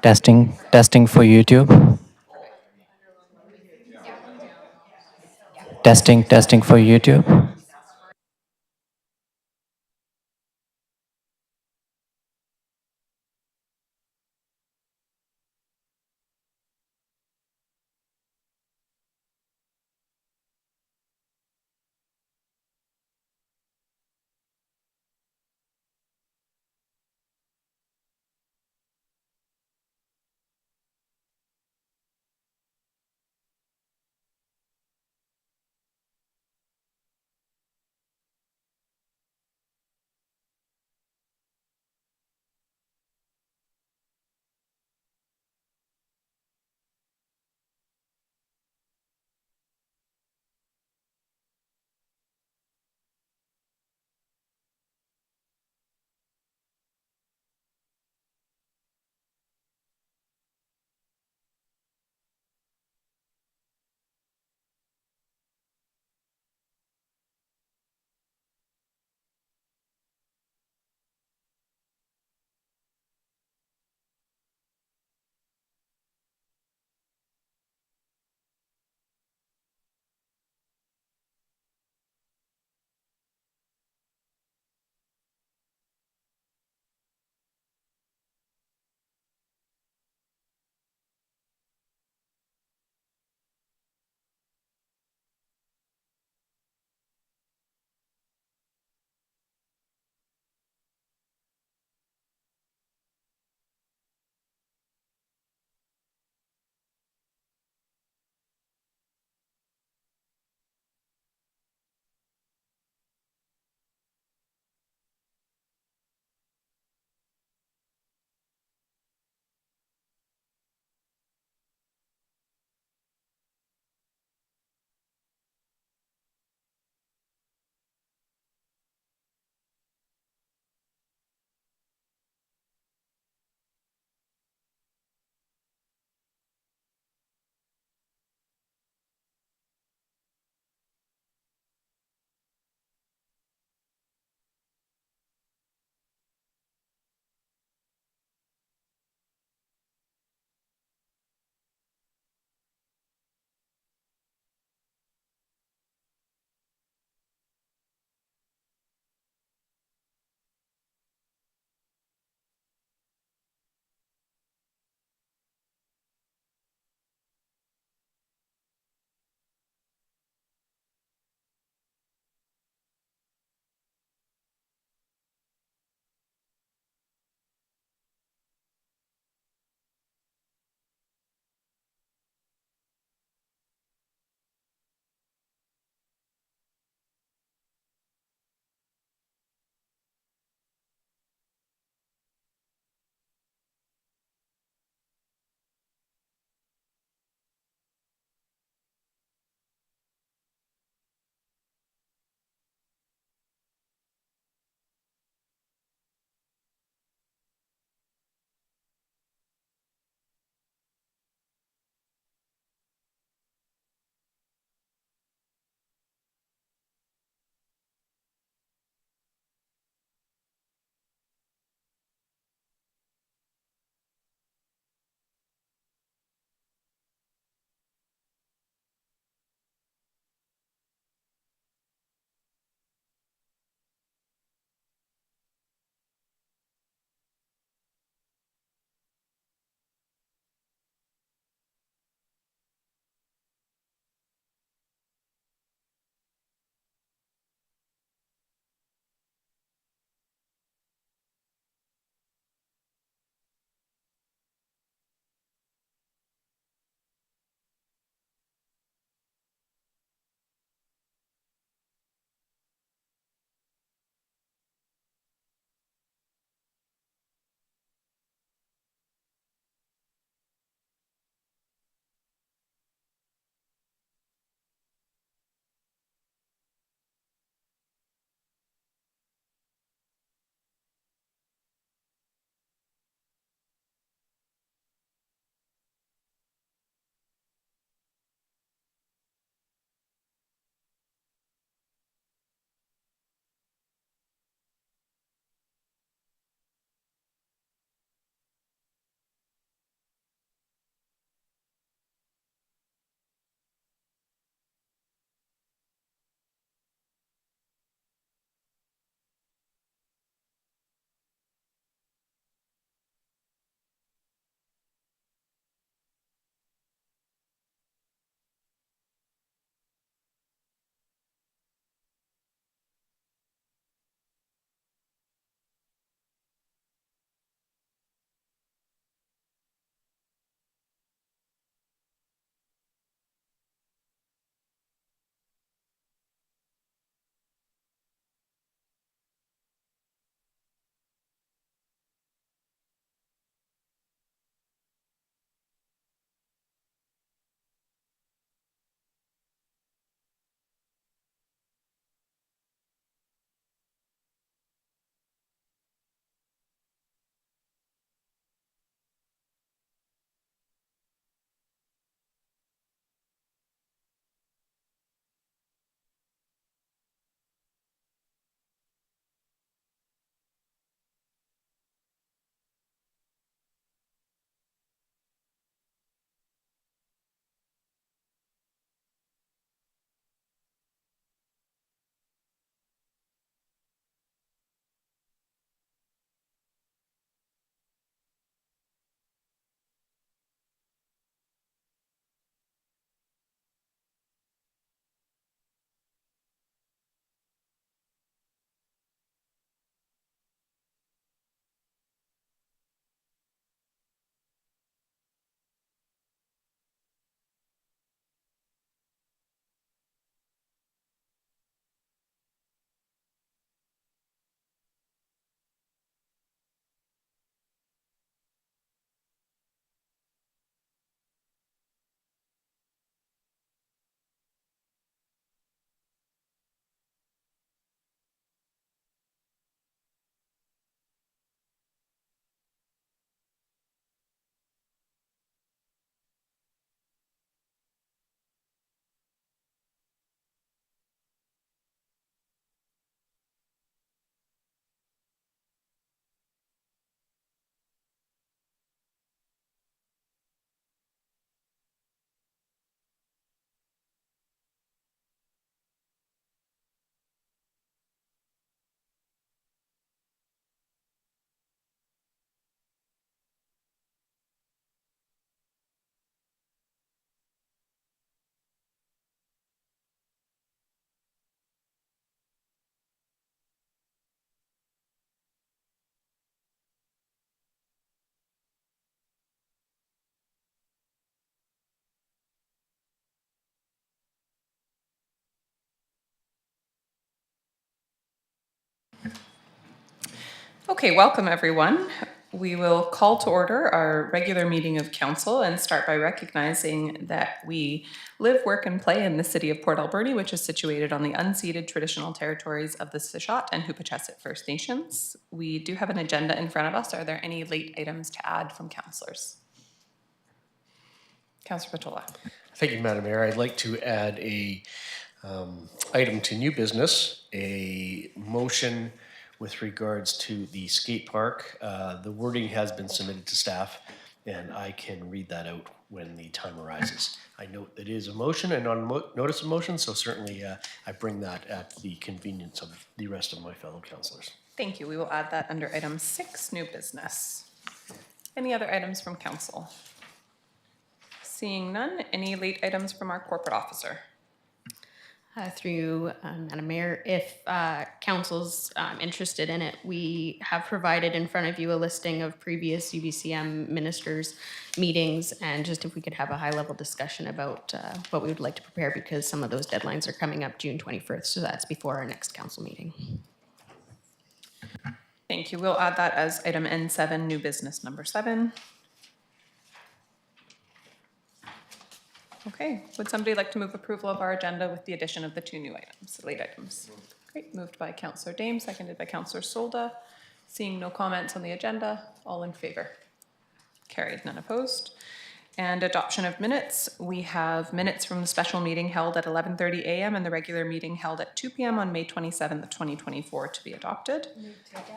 Testing for YouTube. Testing for YouTube. Okay, welcome everyone. We will call to order our regular meeting of council and start by recognizing that we live, work, and play in the city of Port Alberni, which is situated on the unceded traditional territories of the Sishat and Hupachesit First Nations. We do have an agenda in front of us. Are there any late items to add from councillors? Councillor Patola. Thank you, Madam Mayor. I'd like to add a item to new business, a motion with regards to the skate park. The wording has been submitted to staff, and I can read that out when the time arises. I note that it is a motion and not a notice of motion, so certainly I bring that at the convenience of the rest of my fellow councillors. Thank you. We will add that under item 6, new business. Any other items from council? Seeing none, any late items from our corporate officer? Through Madam Mayor, if council's interested in it, we have provided in front of you a listing of previous UBCM ministers' meetings, and just if we could have a high-level discussion about what we would like to prepare, because some of those deadlines are coming up June 21st, so that's before our next council meeting. Thank you. We'll add that as item N7, new business number 7. Okay, would somebody like to move approval of our agenda with the addition of the 2 new items, late items? Great, moved by Councillor Dame, seconded by Councillor Solda. Seeing no comments on the agenda, all in favor? Carried, none opposed. And adoption of minutes. We have minutes from the special meeting held at 11:30 a.m. and the regular meeting held at 2 p.m. on May 27th, 2024 to be adopted.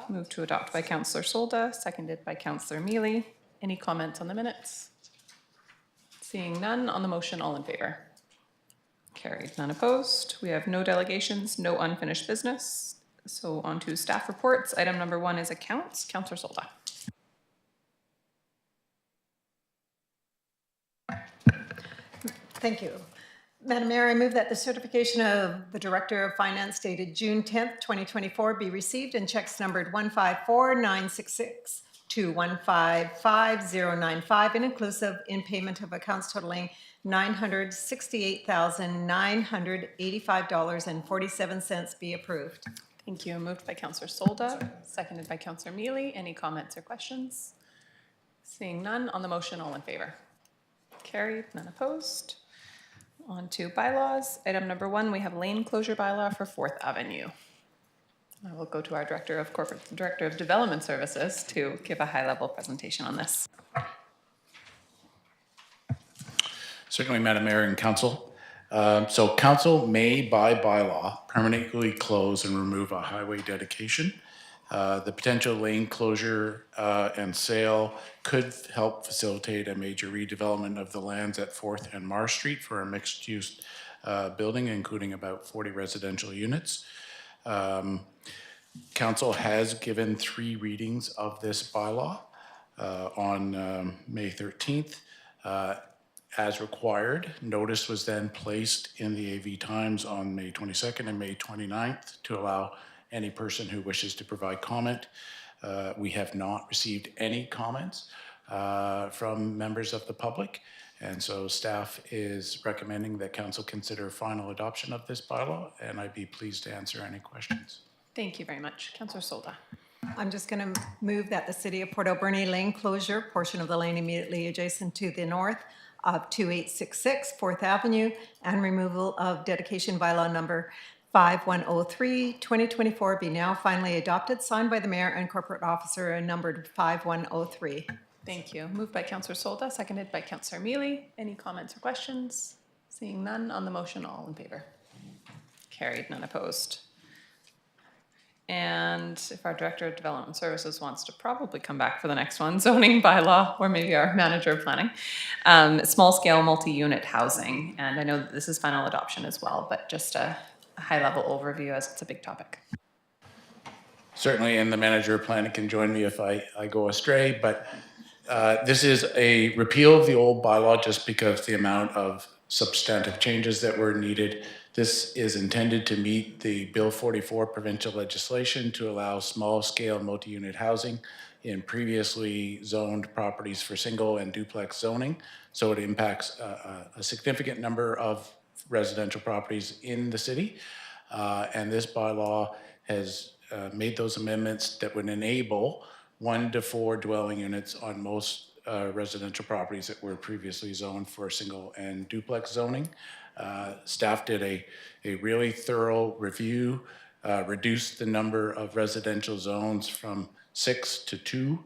Move to adopt by Councillor Solda, seconded by Councillor Mealy. Any comments on the minutes? Seeing none, on the motion, all in favor? Carried, none opposed. We have no delegations, no unfinished business. So on to staff reports. Item number 1 is accounts. Councillor Solda. Thank you. Madam Mayor, I move that the certification of the Director of Finance dated June 10th, 2024 be received and checks numbered 154966 to 155095 and inclusive in payment of accounts totaling $968,985.47 be approved. Thank you. Moved by Councillor Solda, seconded by Councillor Mealy. Any comments or questions? Seeing none, on the motion, all in favor? Carried, none opposed. On to bylaws. Item number 1, we have lane closure bylaw for 4th Avenue. I will go to our Director of Development Services to give a high-level presentation on this. Certainly, Madam Mayor and Council. So Council may, by bylaw, permanently close and remove a highway dedication. The potential lane closure and sale could help facilitate a major redevelopment of the lands at 4th and Marsh Street for a mixed-use building, including about 40 residential units. Council has given 3 readings of this bylaw on May 13th. As required, notice was then placed in the AV Times on May 22nd and May 29th to allow any person who wishes to provide comment. We have not received any comments from members of the public, and so staff is recommending that council consider final adoption of this bylaw, and I'd be pleased to answer any questions. Thank you very much. Councillor Solda. I'm just going to move that the City of Port Alberni lane closure, portion of the lane immediately adjacent to the north of 2866 4th Avenue, and removal of dedication bylaw number 5103, 2024 be now finally adopted, signed by the Mayor and Corporate Officer and numbered 5103. Thank you. Moved by Councillor Solda, seconded by Councillor Mealy. Any comments or questions? Seeing none, on the motion, all in favor? Carried, none opposed. And if our Director of Development Services wants to probably come back for the next one, zoning bylaw, or maybe our Manager of Planning, small scale multi-unit housing. And I know that this is final adoption as well, but just a high-level overview as it's a big topic. Certainly, and the Manager of Planning can join me if I go astray, but this is a repeal of the old bylaw just because the amount of substantive changes that were needed. This is intended to meet the Bill 44 provincial legislation to allow small-scale multi-unit housing in previously zoned properties for single and duplex zoning. So it impacts a significant number of residential properties in the city. And this bylaw has made those amendments that would enable 1 to 4 dwelling units on most residential properties that were previously zoned for single and duplex zoning. Staff did a really thorough review, reduced the number of residential zones from 6 to 2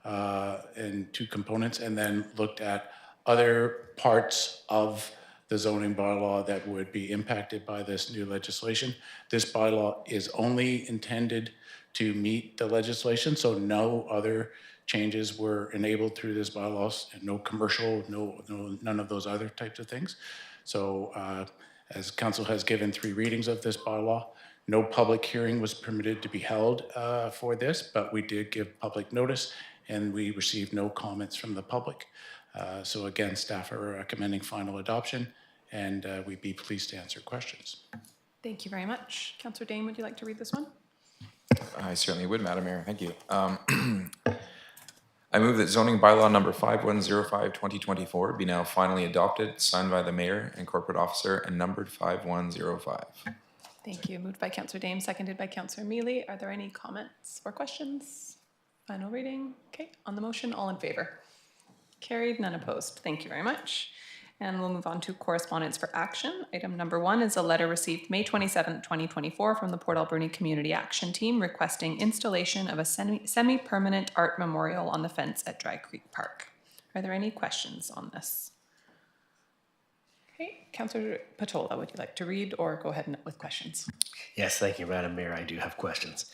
and 2 components, and then looked at other parts of the zoning bylaw that would be impacted by this new legislation. This bylaw is only intended to meet the legislation, so no other changes were enabled through this bylaws, and no commercial, none of those other types of things. So as council has given 3 readings of this bylaw, no public hearing was permitted to be held for this, but we did give public notice and we received no comments from the public. So again, staff are recommending final adoption, and we'd be pleased to answer questions. Thank you very much. Councillor Dane, would you like to read this one? I certainly would, Madam Mayor. Thank you. I move that zoning bylaw number 5105-2024 be now finally adopted, signed by the mayor and corporate officer, and numbered 5105. Thank you. Moved by Councillor Dame, seconded by Councillor Mealy. Are there any comments or questions? Final reading. Okay, on the motion, all in favor? Carried, none opposed. Thank you very much. And we'll move on to correspondence for action. Item number 1 is a letter received May 27, 2024 from the Port Alberni Community Action Team requesting installation of a semi-permanent art memorial on the fence at Dry Creek Park. Are there any questions on this? Okay, Councillor Patola, would you like to read or go ahead with questions? Yes, thank you, Madam Mayor. I do have questions.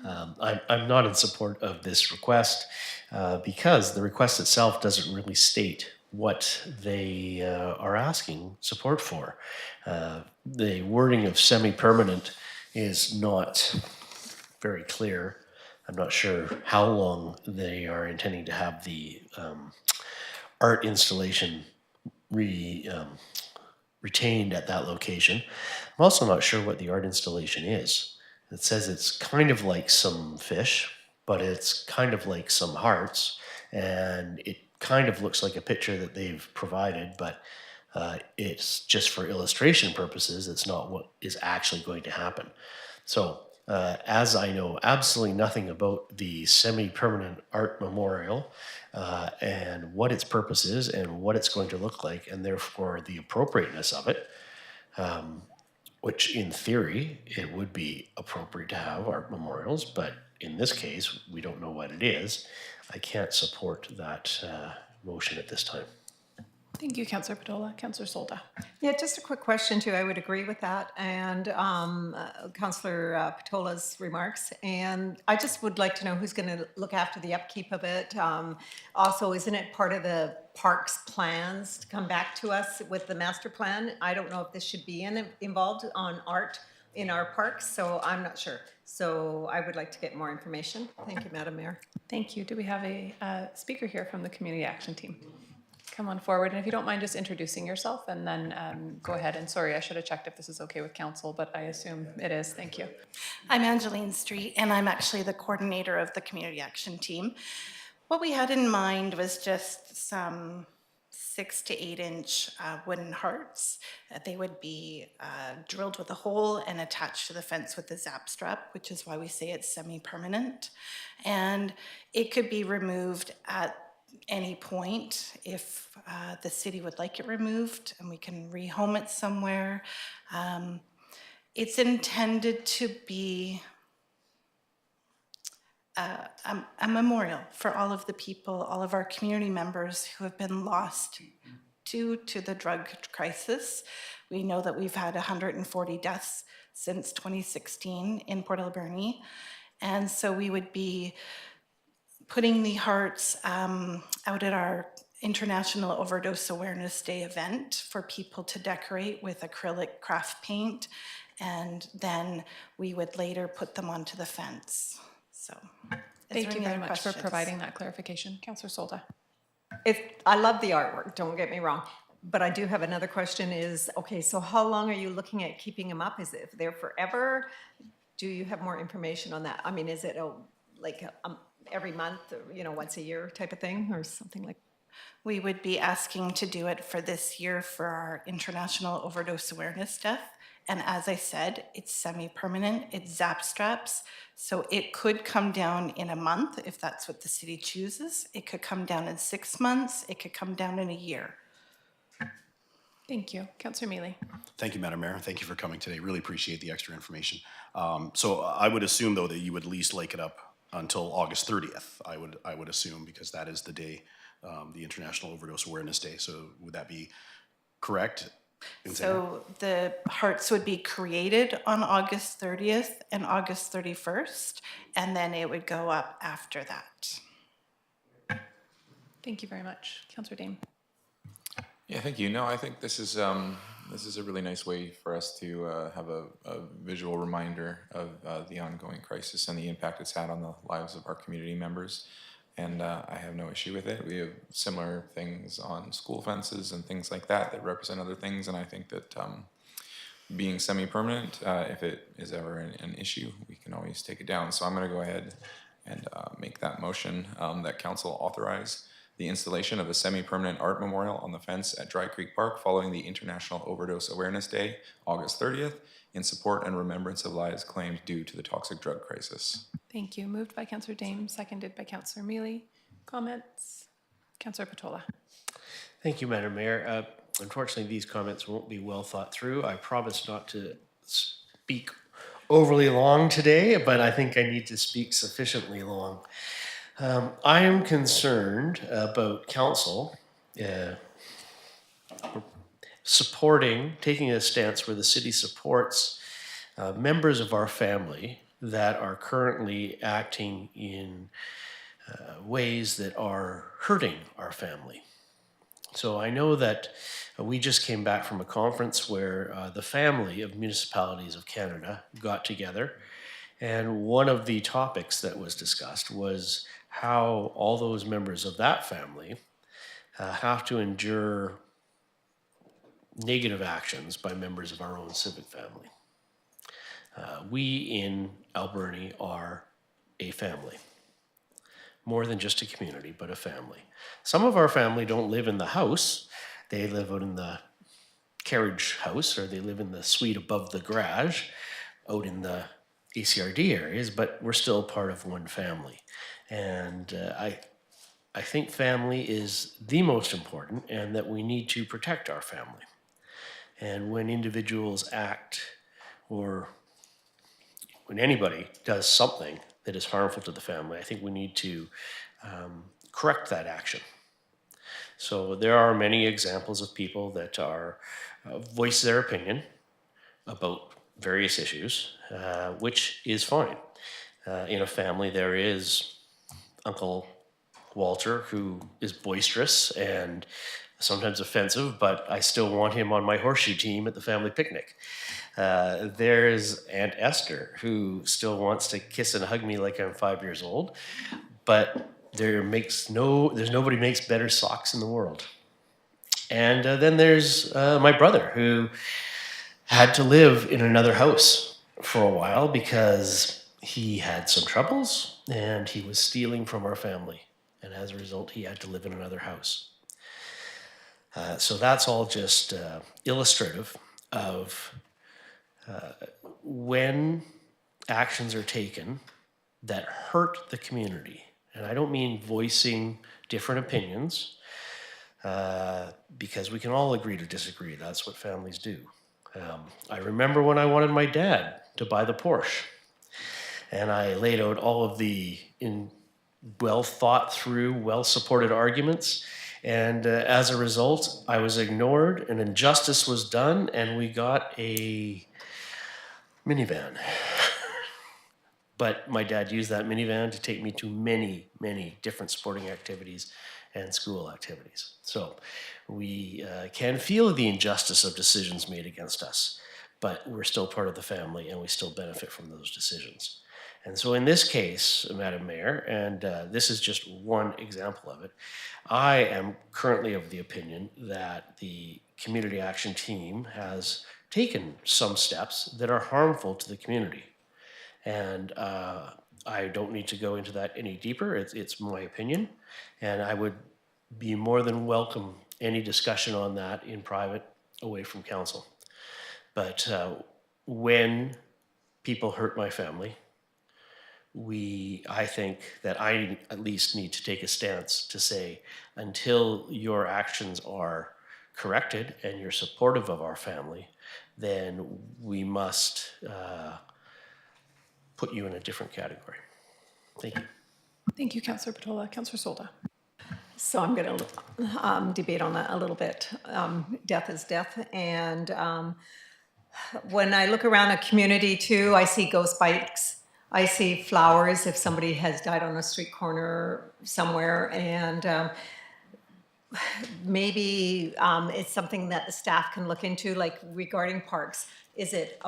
I'm not in support of this request because the request itself doesn't really state what they are asking support for. The wording of semi-permanent is not very clear. I'm not sure how long they are intending to have the art installation retained at that location. I'm also not sure what the art installation is. It says it's kind of like some fish, but it's kind of like some hearts, and it kind of looks like a picture that they've provided, but it's just for illustration purposes. It's not what is actually going to happen. So as I know absolutely nothing about the semi-permanent art memorial and what its purpose is and what it's going to look like, and therefore the appropriateness of it, which in theory, it would be appropriate to have art memorials, but in this case, we don't know what it is. I can't support that motion at this time. Thank you, Councillor Patola. Councillor Solda. Yeah, just a quick question too. I would agree with that and Councillor Patola's remarks. And I just would like to know who's going to look after the upkeep of it. Also, isn't it part of the park's plans to come back to us with the master plan? I don't know if this should be involved on art in our parks, so I'm not sure. So I would like to get more information. Thank you, Madam Mayor. Thank you. Do we have a speaker here from the Community Action Team? Come on forward, and if you don't mind just introducing yourself, and then go ahead. And sorry, I should have checked if this is okay with council, but I assume it is. Thank you. I'm Angeline Street, and I'm actually the coordinator of the Community Action Team. What we had in mind was just some 6 to 8 inch wooden hearts. They would be drilled with a hole and attached to the fence with a zap strap, which is why we say it's semi-permanent. And it could be removed at any point if the city would like it removed, and we can rehome it somewhere. It's intended to be a memorial for all of the people, all of our community members who have been lost due to the drug crisis. We know that we've had 140 deaths since 2016 in Port Alberni, and so we would be putting the hearts out at our International Overdose Awareness Day event for people to decorate with acrylic craft paint, and then we would later put them onto the fence. So, Thank you very much for providing that clarification. Councillor Solda. I love the artwork, don't get me wrong, but I do have another question is, okay, so how long are you looking at keeping them up? Is it there forever? Do you have more information on that? I mean, is it every month, or, once a year type of thing, or something like? We would be asking to do it for this year for our International Overdose Awareness And as I said, it's semi-permanent, it's zap straps. So it could come down in a month if that's what the city chooses. It could come down in 6 months, it could come down in a year. Thank you. Councillor Mealy. Thank you, Madam Mayor. Thank you for coming today. Really appreciate the extra information. So I would assume, though, that you would at least like it up until August 30th, I would assume, because that is the day, the International Overdose Awareness Day. So would that be correct? So the hearts would be created on August 30th and August 31st, and then it would go up after that. Thank you very much. Councillor Dame. Yeah, thank you. No, I think this is a really nice way for us to have a visual reminder of the ongoing crisis and the impact it's had on the lives of our community members. And I have no issue with it. We have similar things on school fences and things like that that represent other things. And I think that being semi-permanent, if it is ever an issue, we can always take it down. So I'm going to go ahead and make that motion that council authorize the installation of a semi-permanent art memorial on the fence at Dry Creek Park following the International Overdose Awareness Day, August 30th, in support and remembrance of lives claimed due to the toxic drug crisis. Thank you. Moved by Councillor Dame, seconded by Councillor Mealy. Comments? Councillor Patola. Thank you, Madam Mayor. Unfortunately, these comments won't be well thought through. I promise not to speak overly long today, but I think I need to speak sufficiently long. I am concerned about council taking a stance where the city supports members of our family that are currently acting in ways that are hurting our family. So I know that we just came back from a conference where the family of municipalities of Canada got together, and one of the topics that was discussed was how all those members of that family have to endure negative actions by members of our own civic family. We in Alberni are a family. More than just a community, but a family. Some of our family don't live in the house. They live out in the carriage house, or they live in the suite above the garage, out in the ACRD areas, but we're still part of one family. And I think family is the most important, and that we need to protect our family. And when individuals act, or when anybody does something that is harmful to the family, I think we need to correct that action. So there are many examples of people that are voice their opinion about various issues, which is fine. In a family, there is Uncle Walter, who is boisterous and sometimes offensive, but I still want him on my horseshoe team at the family picnic. There's Aunt Esther, who still wants to kiss and hug me like I'm 5 years old, but there's nobody makes better socks in the world. And then there's my brother, who had to live in another house for a while because he had some troubles and he was stealing from our family. And as a result, he had to live in another house. So that's all just illustrative of when actions are taken that hurt the community. And I don't mean voicing different opinions, because we can all agree to disagree. That's what families do. I remember when I wanted my dad to buy the Porsche, and I laid out all of the well thought through, well supported arguments. And as a result, I was ignored, an injustice was done, and we got a minivan. But my dad used that minivan to take me to many, many different sporting activities and school activities. So we can feel the injustice of decisions made against us, but we're still part of the family and we still benefit from those decisions. And so in this case, Madam Mayor, and this is just one example of it, I am currently of the opinion that the Community Action Team has taken some steps that are harmful to the community. And I don't need to go into that any deeper. It's my opinion. And I would be more than welcome any discussion on that in private away from council. But when people hurt my family, I think that I at least need to take a stance to say, until your actions are corrected and you're supportive of our family, then we must put you in a different category. Thank you. Thank you, Councillor Patola. Councillor Solda. So I'm going to debate on that a little bit. Death is death. And when I look around a community too, I see ghost bikes. I see flowers if somebody has died on a street corner somewhere. And maybe it's something that the staff can look into, like regarding parks. It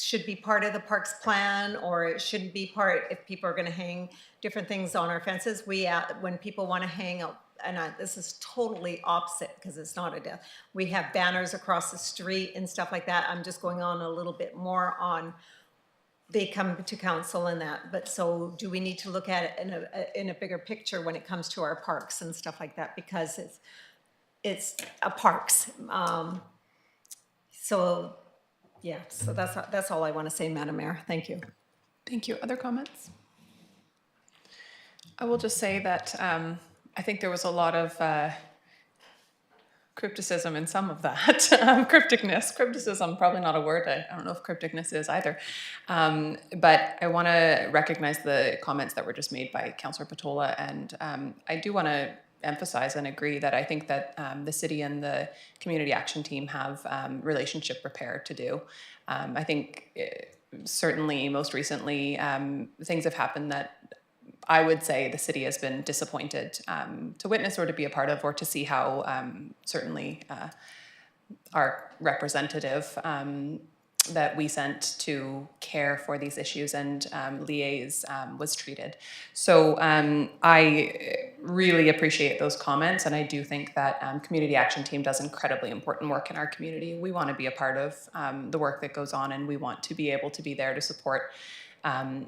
should be part of the parks plan, or it shouldn't be part if people are going to hang different things on our fences. When people want to hang out, and this is totally opposite because it's not a death. We have banners across the street and stuff like that. I'm just going on a little bit more on. They come to council and that, but so do we need to look at it in a bigger picture when it comes to our parks and stuff like that, because it's a parks. So yeah, so that's all I want to say, Madam Mayor. Thank you. Thank you. Other comments? I will just say that I think there was a lot of crypticism in some of that. Crypticism, probably not a word. I don't know if crypticness is either. But I want to recognize the comments that were just made by Councillor Patola. And I do want to emphasize and agree that I think that the city and the community action team have relationship repair to do. I think certainly most recently things have happened that I would say the city has been disappointed to witness or to be a part of, or to see how certainly our representative that we sent to care for these issues and liaise was treated. So I really appreciate those comments, and I do think that Community Action Team does incredibly important work in our community. We want to be a part of the work that goes on, and we want to be able to be there to support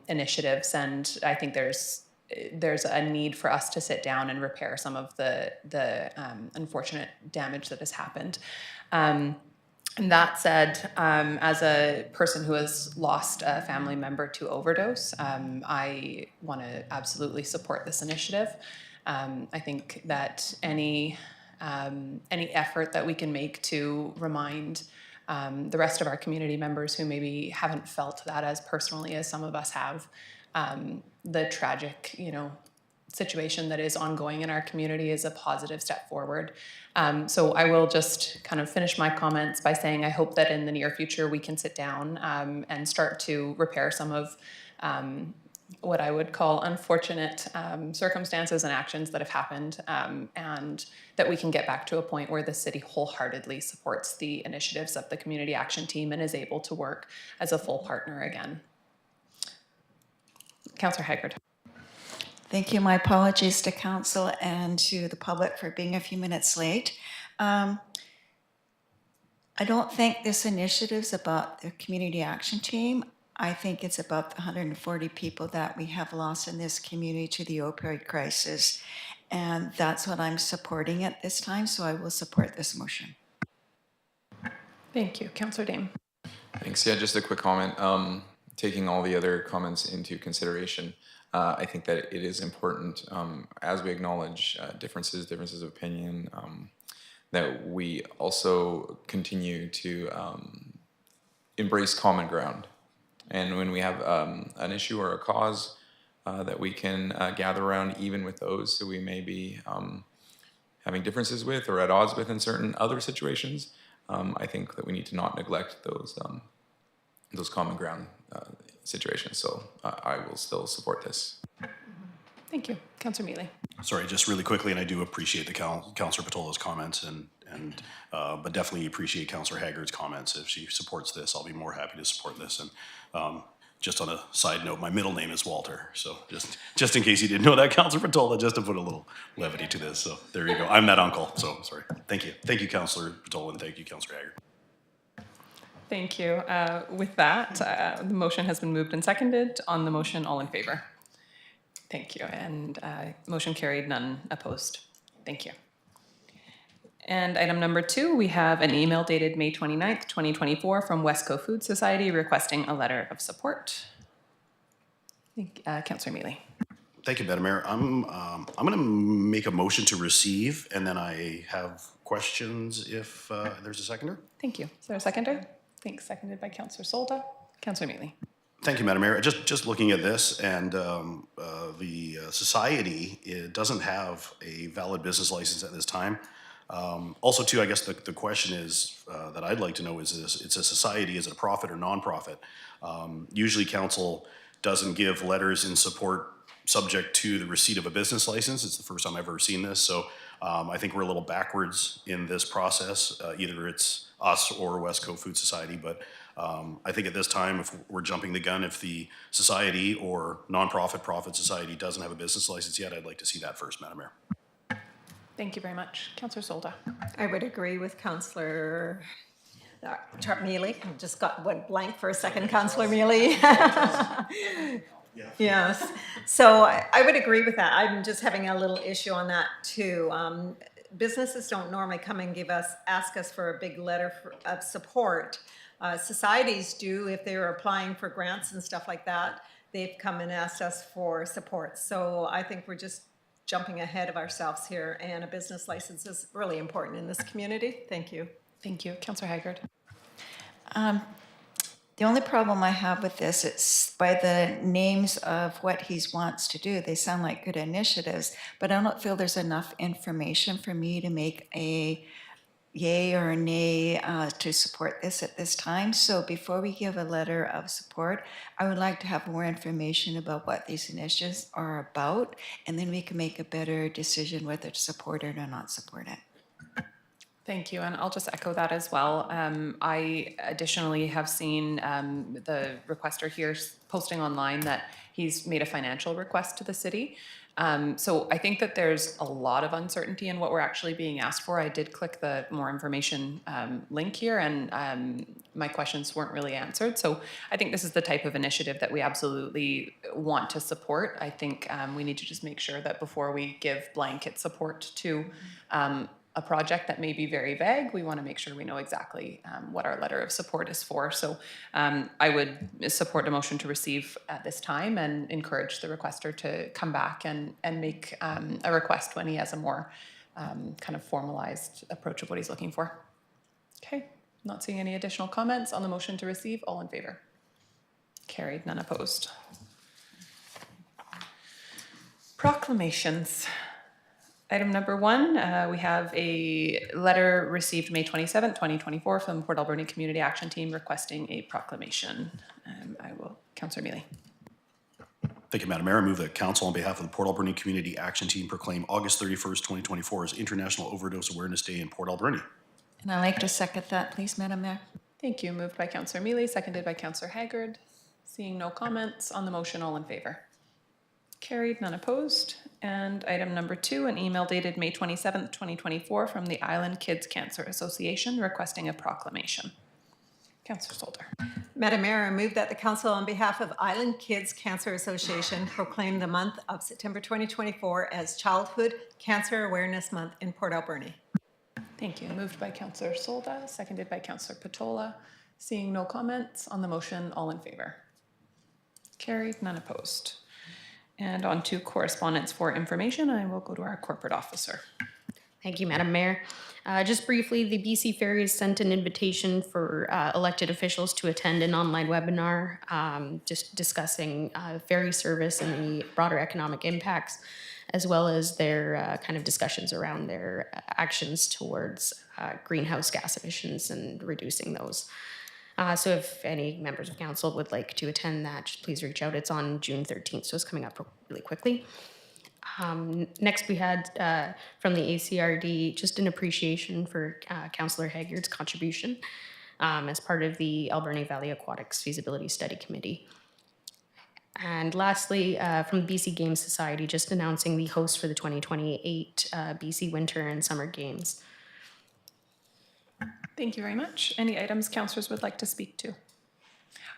initiatives. And I think there's a need for us to sit down and repair some of the unfortunate damage that has happened. And that said, as a person who has lost a family member to overdose, I want to absolutely support this initiative. I think that any effort that we can make to remind the rest of our community members who maybe haven't felt that as personally as some of us have, the tragic, situation that is ongoing in our community is a positive step forward. So I will just kind of finish my comments by saying I hope that in the near future we can sit down and start to repair some of what I would call unfortunate circumstances and actions that have happened, and that we can get back to a point where the city wholeheartedly supports the initiatives of the Community Action Team and is able to work as a full partner again. Councillor Haggard. Thank you. My apologies to council and to the public for being a few minutes late. I don't think this initiative's about the Community Action Team. I think it's about the 140 people that we have lost in this community to the opioid crisis. And that's what I'm supporting at this time, so I will support this motion. Thank you. Councillor Dame. Thanks. Yeah, just a quick comment. Taking all the other comments into consideration, I think that it is important, as we acknowledge differences of opinion, that we also continue to embrace common ground. And when we have an issue or a cause that we can gather around, even with those who we may be having differences with or at odds with in certain other situations, I think that we need to not neglect those common ground situations. So I will still support this. Thank you. Councillor Mealy. Sorry, just really quickly, and I do appreciate the Councillor Patola's comments, but definitely appreciate Councillor Haggard's comments. If she supports this, I'll be more happy to support this. And just on a side note, my middle name is Walter, so just in case you didn't know that, Councillor Patola, just to put a little levity to this. So there you go. I'm that uncle. So sorry. Thank you, Councillor Patola, and thank you, Councillor Haggard. Thank you. With that, the motion has been moved and seconded. On the motion, all in favor? Thank you. And motion carried, none opposed. Thank you. And item number 2, we have an email dated May 29th, 2024 from Westco Food Society requesting a letter of support. Councillor Mealy. Thank you, Madam Mayor. I'm going to make a motion to receive, and then I have questions if there's a seconder. Thank you. Is there a seconder? Thanks. Seconded by Councillor Solda. Councillor Mealy. Thank you, Madam Mayor. Just looking at this, and the society, it doesn't have a valid business license at this time. Also, too, I guess the question is that I'd like to know is this: it's a society, is it a profit or nonprofit? Usually, council doesn't give letters in support subject to the receipt of a business license. It's the first time I've ever seen this, so I think we're a little backwards in this process. Either it's us or Westco Food Society, but I think at this time, if we're jumping the gun, if the society or nonprofit profit society doesn't have a business license yet, I'd like to see that first, Madam Mayor. Thank you very much. Councillor Solda. I would agree with Councillor Mealy. I just went blank for a second, Councillor Mealy. Yes. So I would agree with that. I'm just having a little issue on that too. Businesses don't normally come and ask us for a big letter of support. Societies do if they were applying for grants and stuff like that. They've come and asked us for support. So I think we're just jumping ahead of ourselves here, and a business license is really important in this community. Thank you. Thank you. Councillor Haggard. The only problem I have with this is by the names of what he wants to do, they sound like good initiatives, but I don't feel there's enough information for me to make a yay or a nay to support this at this time. So before we give a letter of support, I would like to have more information about what these initiatives are about, and then we can make a better decision whether to support it or not support it. Thank you, and I'll just echo that as well. I additionally have seen the requester here posting online that he's made a financial request to the city. So I think that there's a lot of uncertainty in what we're actually being asked for. I did click the more information link here, and my questions weren't really answered. So I think this is the type of initiative that we absolutely want to support. I think we need to just make sure that before we give blanket support to a project that may be very vague, we want to make sure we know exactly what our letter of support is for. So I would support a motion to receive at this time and encourage the requester to come back and make a request when he has a more kind of formalized approach of what he's looking for. Okay, not seeing any additional comments on the motion to receive. All in favor? Carried, none opposed. Proclamations. Item number 1, we have a letter received May 27th, 2024 from Port Alberni Community Action Team requesting a proclamation. Councillor Mealy. Thank you, Madam Mayor. I move that council on behalf of the Port Alberni Community Action Team proclaim August 31st, 2024 as International Overdose Awareness Day in Port Alberni. And I'd like to second that, please, Madam Mayor. Thank you. Moved by Councillor Mealy, seconded by Councillor Haggard. Seeing no comments on the motion, all in favor? Carried, none opposed. And item number 2, an email dated May 27th, 2024 from the Island Kids Cancer Association requesting a proclamation. Councillor Solder. Madam Mayor, I move that the council on behalf of Island Kids Cancer Association proclaim the month of September 2024 as Childhood Cancer Awareness Month in Port Alberni. Thank you. Moved by Councillor Solda, seconded by Councillor Patola. Seeing no comments on the motion, all in favor? Carried, none opposed. And on to correspondence for information, I will go to our corporate officer. Thank you, Madam Mayor. Just briefly, the BC Ferries sent an invitation for elected officials to attend an online webinar just discussing ferry service and the broader economic impacts, as well as their kind of discussions around their actions towards greenhouse gas emissions and reducing those. So if any members of council would like to attend that, just please reach out. It's on June 13th, so it's coming up really quickly. Next, we had from the ACRD just an appreciation for Councillor Haggard's contribution as part of the Alberni Valley Aquatics Feasibility Study Committee. And lastly, from the BC Games Society, just announcing the host for the 2028 BC Winter and Summer Games. Thank you very much. Any items councillors would like to speak to?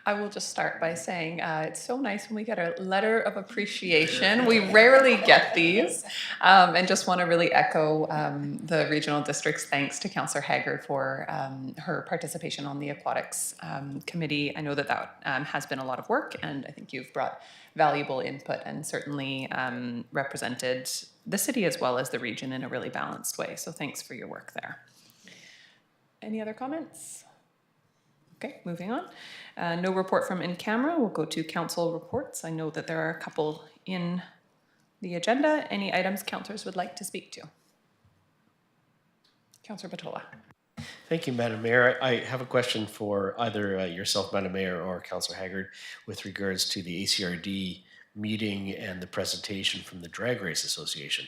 I will just start by saying it's so nice when we get a letter of appreciation. We rarely get these. And just want to really echo the regional district's thanks to Councillor Haggard for her participation on the aquatics committee. I know that has been a lot of work, and I think you've brought valuable input and certainly represented the city as well as the region in a really balanced way. So thanks for your work there. Any other comments? Okay, moving on. No report from in camera. We'll go to council reports. I know that there are a couple in the agenda. Any items councillors would like to speak to? Councillor Batola. Thank you, Madam Mayor. I have a question for either yourself, Madam Mayor, or Councillor Haggard with regards to the ACRD meeting and the presentation from the Drag Race Association.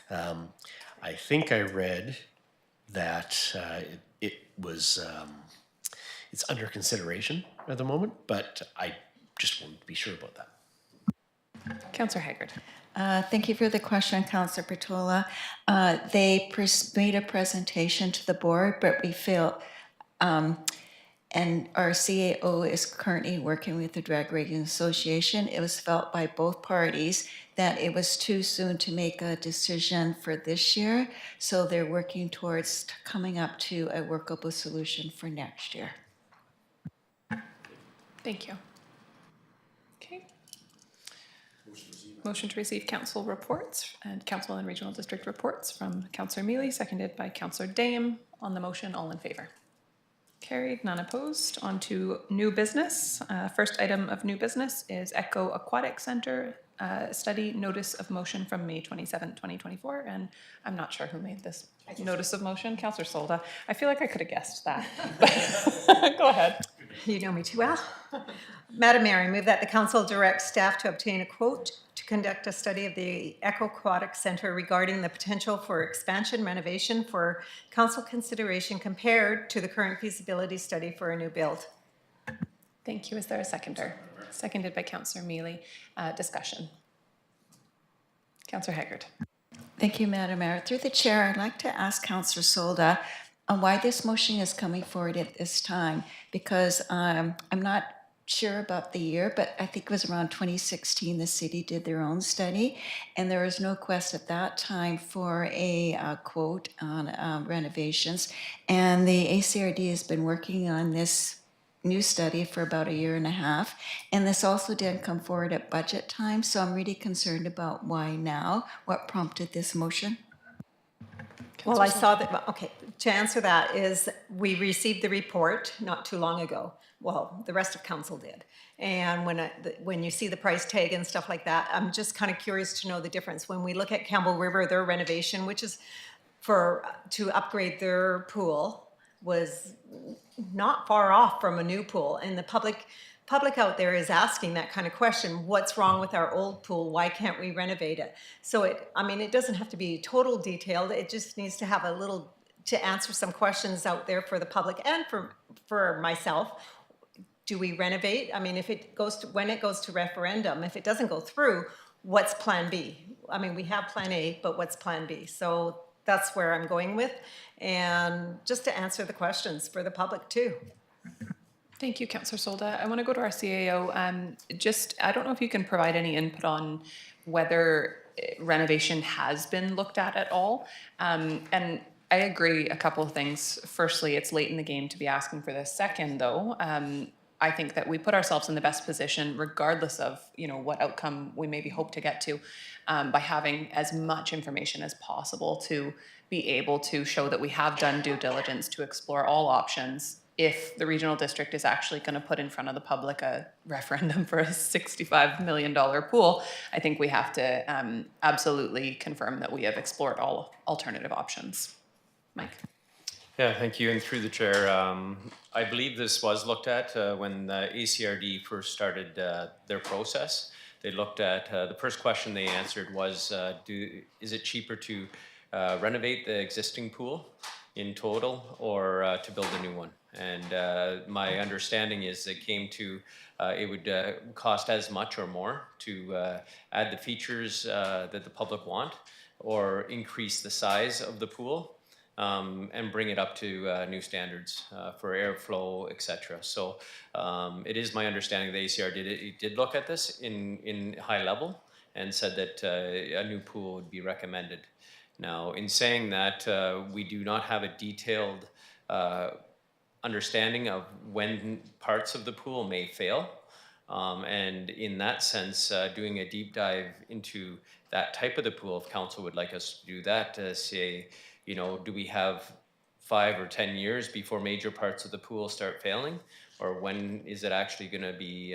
I think I read that it was it's under consideration at the moment, but I just wanted to be sure about that. Councillor Haggard. Thank you for the question, Councillor Bertola. They made a presentation to the board, but we feel, and our CAO is currently working with the Drag Racing Association. It was felt by both parties that it was too soon to make a decision for this year, so they're working towards coming up to a workable solution for next year. Thank you. Okay. Motion to receive council reports and council and regional district reports from Councillor Mealy, seconded by Councillor Dame. On the motion, all in favor? Carried, none opposed. On to new business. First item of new business is Echo Aquatic Center study notice of motion from May 27, 2024. And I'm not sure who made this notice of motion. Councillor Solda. I feel like I could have guessed that. Go ahead. You know me too well. Madam Mayor, I move that the council direct staff to obtain a quote to conduct a study of the Echo Aquatic Center regarding the potential for expansion renovation for council consideration compared to the current feasibility study for a new build. Thank you. Is there a seconder? Seconded by Councillor Mealy. Discussion. Councillor Haggard. Thank you, Madam Mayor. Through the chair, I'd like to ask Councillor Solda why this motion is coming forward at this time, because I'm not sure about the year, but I think it was around 2016 the city did their own study, and there was no request at that time for a quote on renovations, and the ACRD has been working on this new study for about a year and a half, and this also didn't come forward at budget time, so I'm really concerned about why now, what prompted this motion. Well, I saw that, okay, to answer that is we received the report not too long ago. Well, the rest of council did. And when you see the price tag and stuff like that, I'm just kind of curious to know the difference. When we look at Campbell River, their renovation, which is to upgrade their pool, was not far off from a new pool. And the public out there is asking that kind of question, what's wrong with our old pool? Why can't we renovate it? So it doesn't have to be total detailed. It just needs to have a little, to answer some questions out there for the public and for myself. Do we renovate? I mean, when it goes to referendum, if it doesn't go through, what's plan B? I mean, we have plan A, but what's plan B? So that's where I'm going with. And just to answer the questions for the public too. Thank you, Councillor Solda. I want to go to our CAO. I don't know if you can provide any input on whether renovation has been looked at all. And I agree a couple of things. Firstly, it's late in the game to be asking for this. Second, though, I think that we put ourselves in the best position, regardless of what outcome we maybe hope to get to, by having as much information as possible to be able to show that we have done due diligence to explore all options. If the regional district is actually going to put in front of the public a referendum for a $65 million pool, I think we have to absolutely confirm that we have explored all alternative options. Mike. Yeah, thank you. And through the chair, I believe this was looked at when the ACRD first started their process. They looked at, the first question they answered was, is it cheaper to renovate the existing pool in total or to build a new one? And my understanding is it came to, it would cost as much or more to add the features that the public want or increase the size of the pool. and bring it up to new standards for airflow, etc. So it is my understanding the ACR did look at this in high level and said that a new pool would be recommended. Now, in saying that, we do not have a detailed understanding of when parts of the pool may fail. And in that sense, doing a deep dive into that type of the pool, if council would like us to do that, say, you know, do we have 5 or 10 years before major parts of the pool start failing? Or when is it actually going to be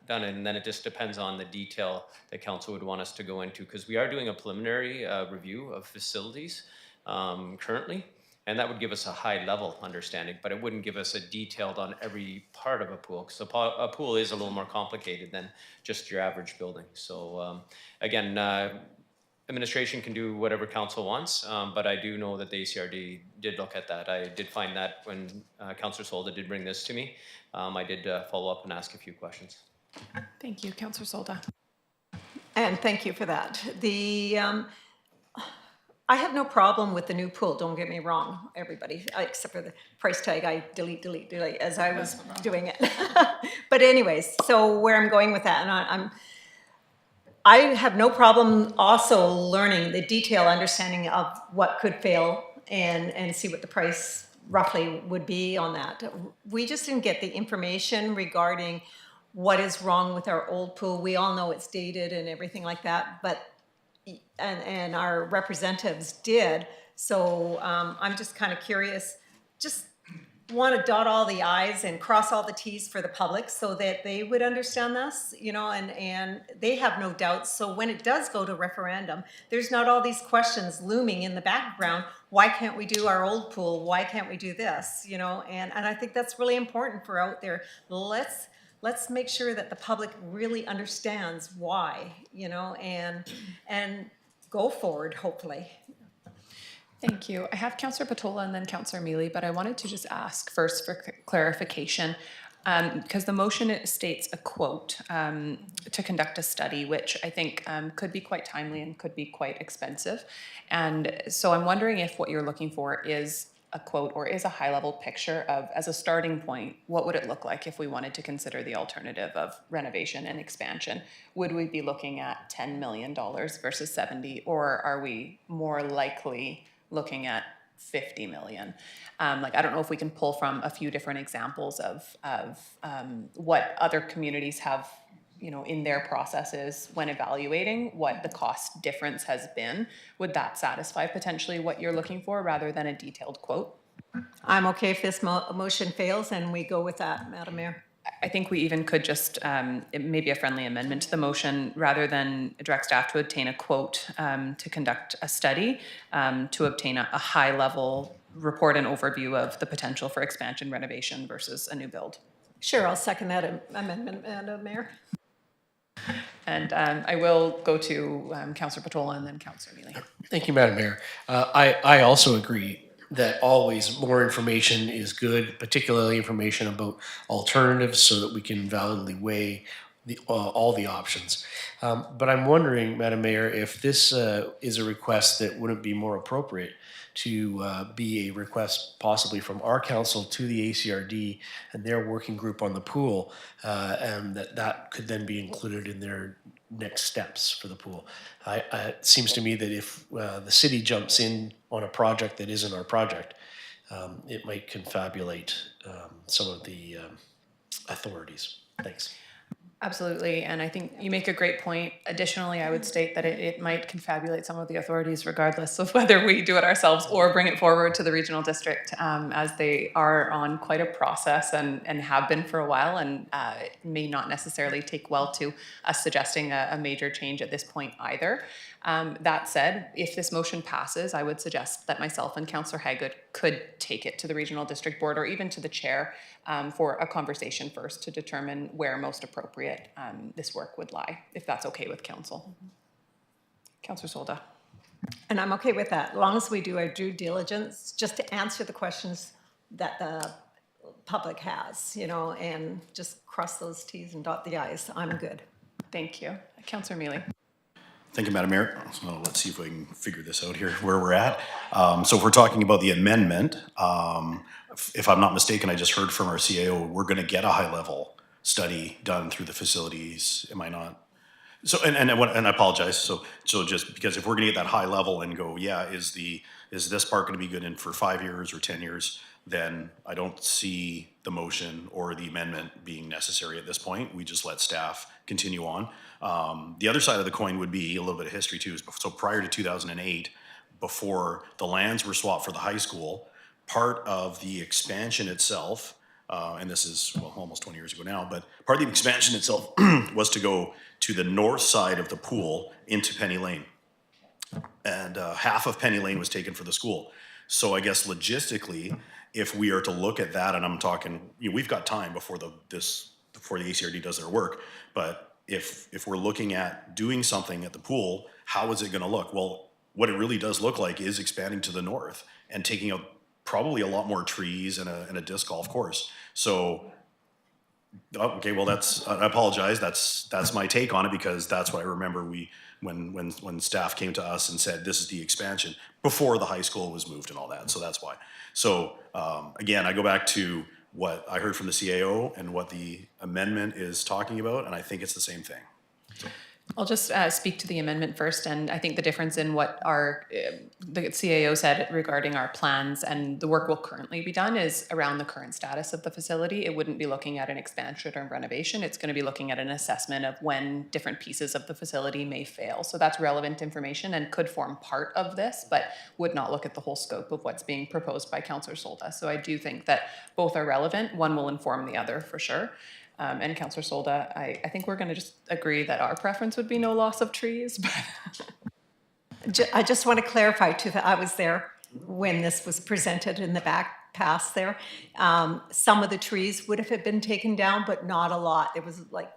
done? And then it just depends on the detail that council would want us to go into, because we are doing a preliminary review of facilities currently. And that would give us a high level understanding, but it wouldn't give us a detailed on every part of a pool, because a pool is a little more complicated than just your average building. So again, administration can do whatever council wants, but I do know that the ACRD did look at that. I did find that when Councillor Solda did bring this to me, I did follow up and ask a few questions. Thank you, Councillor Solda. And thank you for that. I have no problem with the new pool, don't get me wrong, everybody, except for the price tag, I delete as I was doing it. But anyways, so where I'm going with that, and I have no problem also learning the detailed understanding of what could fail and see what the price roughly would be on that. We just didn't get the information regarding what is wrong with our old pool. We all know it's dated and everything like that, but and our representatives did. So I'm just kind of curious, just want to dot all the I's and cross all the T's for the public so that they would understand this, you know, and they have no doubts. So when it does go to referendum, there's not all these questions looming in the background. Why can't we do our old pool? Why can't we do this? You know, and I think that's really important for out there. Let's make sure that the public really understands why, you know, and go forward, hopefully. Thank you. I have Councillor Patola and then Councillor Mealy, but I wanted to just ask first for clarification, because the motion states a quote to conduct a study, which I think could be quite timely and could be quite expensive. And so I'm wondering if what you're looking for is a quote or is a high-level picture of, as a starting point, what would it look like if we wanted to consider the alternative of renovation and expansion? Would we be looking at $10 million versus 70, or are we more likely looking at 50 million? Like, I don't know if we can pull from a few different examples of what other communities have, you know, in their processes when evaluating what the cost difference has been. Would that satisfy potentially what you're looking for rather than a detailed quote? I'm okay if this motion fails and we go with that, Madam Mayor. I think we even could just, it may be a friendly amendment to the motion, rather than direct staff to obtain a quote to conduct a study, to obtain a high-level report and overview of the potential for expansion, renovation versus a new build. Sure, I'll second that amendment, Madam Mayor. And I will go to Councillor Patola and then Councillor Mealy. Thank you, Madam Mayor. I also agree that always more information is good, particularly information about alternatives, so that we can validly weigh all the options. But I'm wondering, Madam Mayor, if this is a request that wouldn't be more appropriate to be a request possibly from our council to the ACRD and their working group on the pool, and that could then be included in their next steps for the pool. It seems to me that if the city jumps in on a project that isn't our project, it might confabulate some of the authorities. Thanks. Absolutely, and I think you make a great point. Additionally, I would state that it might confabulate some of the authorities regardless of whether we do it ourselves or bring it forward to the regional district, as they are on quite a process and have been for a while, and it may not necessarily take well to us suggesting a major change at this point either. That said, if this motion passes, I would suggest that myself and Councillor Hagood could take it to the regional district board or even to the chair for a conversation first to determine where most appropriate this work would lie, if that's okay with council. Councillor Solda. And I'm okay with that, as long as we do our due diligence, just to answer the questions that the public has, you know, and just cross those T's and dot the I's. I'm good. Thank you. Councillor Mealy. Thank you, Madam Mayor. So let's see if we can figure this out here, where we're at. So if we're talking about the amendment, if I'm not mistaken, I just heard from our CAO, we're gonna get a high-level study done through the facilities, am I not? So, and I apologize, so just because if we're gonna get that high level and go, yeah, is this park gonna be good in for 5 years or 10 years? Then I don't see the motion or the amendment being necessary at this point. We just let staff continue on. The other side of the coin would be a little bit of history too. So prior to 2008, before the lands were swapped for the high school, part of the expansion itself, and this is, well, almost 20 years ago now, but part of the expansion itself was to go to the north side of the pool into Penny Lane. And half of Penny Lane was taken for the school. So I guess logistically, if we are to look at that, and I'm talking, we've got time before the ACRD does their work, but if we're looking at doing something at the pool, how is it gonna look? Well, what it really does look like is expanding to the north and taking out probably a lot more trees and a disc golf course. So, okay, well, I apologize, that's my take on it, because that's what I remember when staff came to us and said, this is the expansion, before the high school was moved and all that, so that's why. So, again, I go back to what I heard from the CAO and what the amendment is talking about, and I think it's the same thing. I'll just speak to the amendment first, and I think the difference in what the CAO said regarding our plans and the work will currently be done is around the current status of the facility. It wouldn't be looking at an expansion or renovation. It's going to be looking at an assessment of when different pieces of the facility may fail. So that's relevant information and could form part of this, but would not look at the whole scope of what's being proposed by Councillor Solda. So I do think that both are relevant. One will inform the other for sure. And Councillor Solda, I think we're going to just agree that our preference would be no loss of trees. But I just want to clarify too that I was there when this was presented in the back pass there. Some of the trees would have been taken down, but not a lot. It was like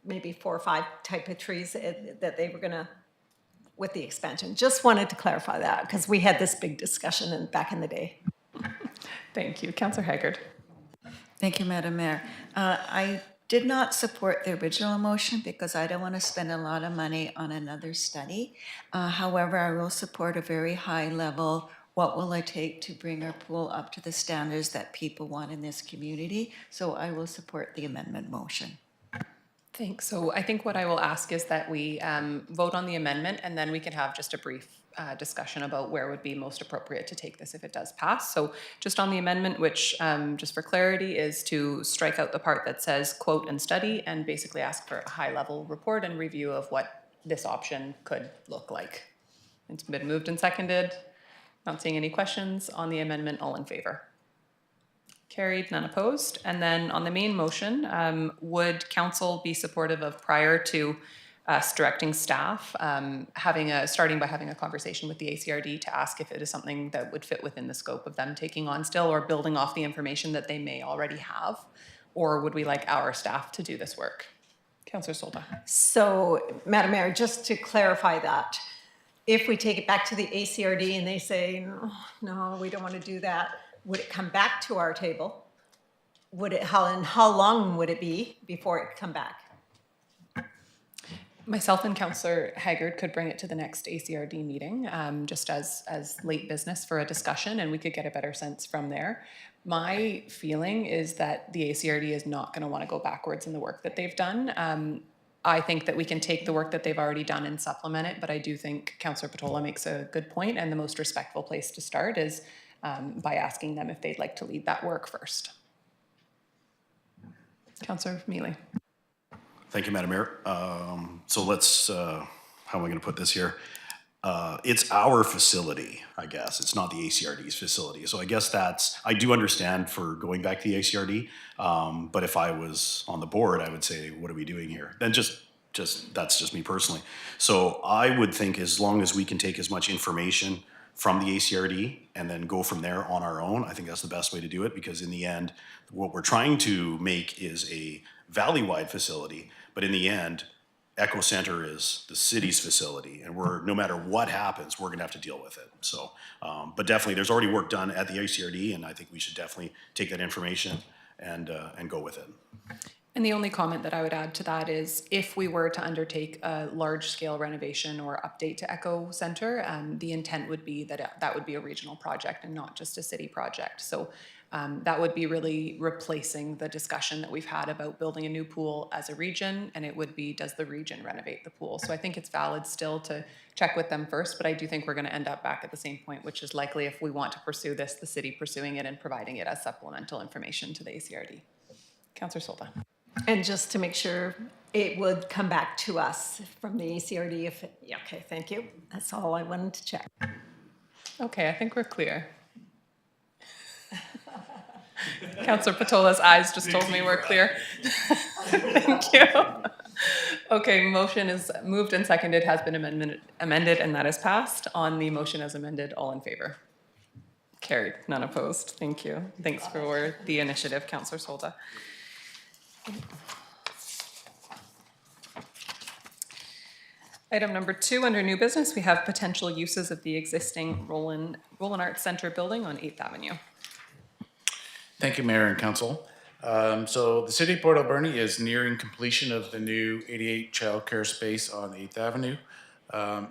maybe 4 or 5 type of trees that they were going to, with the expansion. Just wanted to clarify that because we had this big discussion back in the day. thank you. Councillor Haggard. Thank you, Madam Mayor. I did not support the original motion because I don't want to spend a lot of money on another study. However, I will support a very high level, what will it take to bring our pool up to the standards that people want in this community? So I will support the amendment motion. Thanks. So I think what I will ask is that we vote on the amendment, and then we can have just a brief discussion about where would be most appropriate to take this if it does pass. So just on the amendment, which just for clarity is to strike out the part that says quote and study, and basically ask for a high level report and review of what this option could look like. It's been moved and seconded. Not seeing any questions on the amendment. All in favor? Carried, none opposed. And then on the main motion, would council be supportive of, prior to us directing staff, starting by having a conversation with the ACRD to ask if it is something that would fit within the scope of them taking on still, or building off the information that they may already have? Or would we like our staff to do this work? Councillor Solda. So, Madam Mayor, just to clarify that, if we take it back to the ACRD and they say, no, we don't want to do that, would it come back to our table? How long would it be before it come back? Myself and Councillor Haggard could bring it to the next ACRD meeting, just as late business for a discussion, and we could get a better sense from there. My feeling is that the ACRD is not going to want to go backwards in the work that they've done. I think that we can take the work that they've already done and supplement it, but I do think Councillor Patola makes a good point, and the most respectful place to start is by asking them if they'd like to lead that work first. Councillor Mealy. Thank you, Madam Mayor. So let's, how am I going to put this here? It's our facility, I guess. It's not the ACRD's facility. So I guess I do understand for going back to the ACRD, but if I was on the board, I would say, what are we doing here? Then that's just me personally. So I would think as long as we can take as much information from the ACRD and then go from there on our own, I think that's the best way to do it, because in the end, what we're trying to make is a valley-wide facility, but in the end, Echo Center is the city's facility, and no matter what happens, we're gonna have to deal with it. So, but definitely, there's already work done at the ACRD, and I think we should definitely take that information and go with it. And the only comment that I would add to that is if we were to undertake a large-scale renovation or update to Echo Center, the intent would be that that would be a regional project and not just a city project. So that would be really replacing the discussion that we've had about building a new pool as a region, and it would be, does the region renovate the pool? So I think it's valid still to check with them first, but I do think we're going to end up back at the same point, which is likely if we want to pursue this, the city pursuing it and providing it as supplemental information to the ACRD. Councillor Solda. And just to make sure it would come back to us from the ACRD if, yeah, okay, thank you. That's all I wanted to check. Okay, I think we're clear. Councillor Patola's eyes just told me we're clear. Thank you. Okay, motion is moved and seconded, has been amended, and that is passed. On the motion as amended, all in favor? Carried, none opposed. Thank you. Thanks for the initiative, Councillor Solda. Item number 2, under new business, we have potential uses of the existing Roland Arts Center building on 8th Avenue. Thank you, Mayor and Council. So the City of Port Alberni is nearing completion of the new 88 childcare space on 8th Avenue.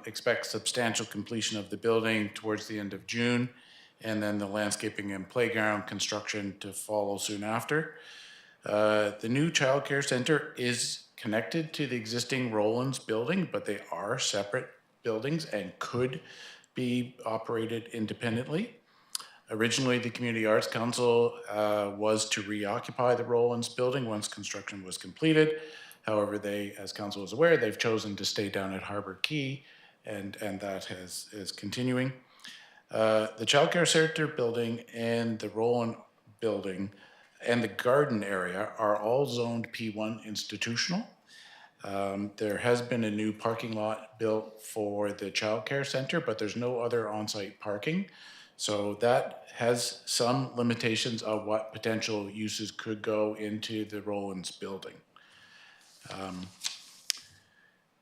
Expect substantial completion of the building towards the end of June, and then the landscaping and playground construction to follow soon after. The new childcare center is connected to the existing Roland's building, but they are separate buildings and could be operated independently. Originally, the Community Arts Council was to reoccupy the Roland's building once construction was completed. However, they, as council is aware, they've chosen to stay down at Harbor Quay, and that is continuing. The childcare center building and the Roland building and the garden area are all zoned P1 institutional. There has been a new parking lot built for the childcare center, but there's no other on-site parking. So that has some limitations of what potential uses could go into the Roland's building.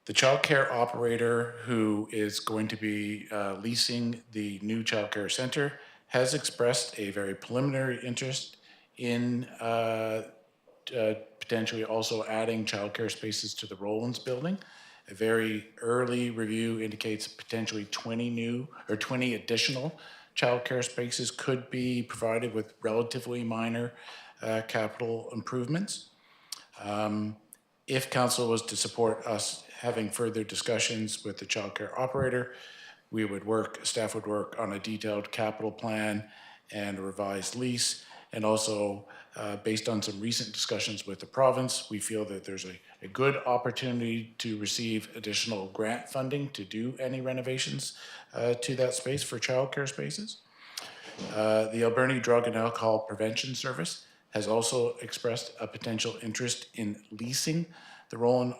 The childcare operator who is going to be leasing the new childcare center has expressed a very preliminary interest in potentially also adding childcare spaces to the Roland's building. A very early review indicates potentially 20 additional childcare spaces could be provided with relatively minor capital improvements. If council was to support us having further discussions with the childcare operator, staff would work on a detailed capital plan and a revised lease. And also, based on some recent discussions with the province, we feel that there's a good opportunity to receive additional grant funding to do any renovations to that space for childcare spaces. The Alberni Drug and Alcohol Prevention Service has also expressed a potential interest in leasing the Roland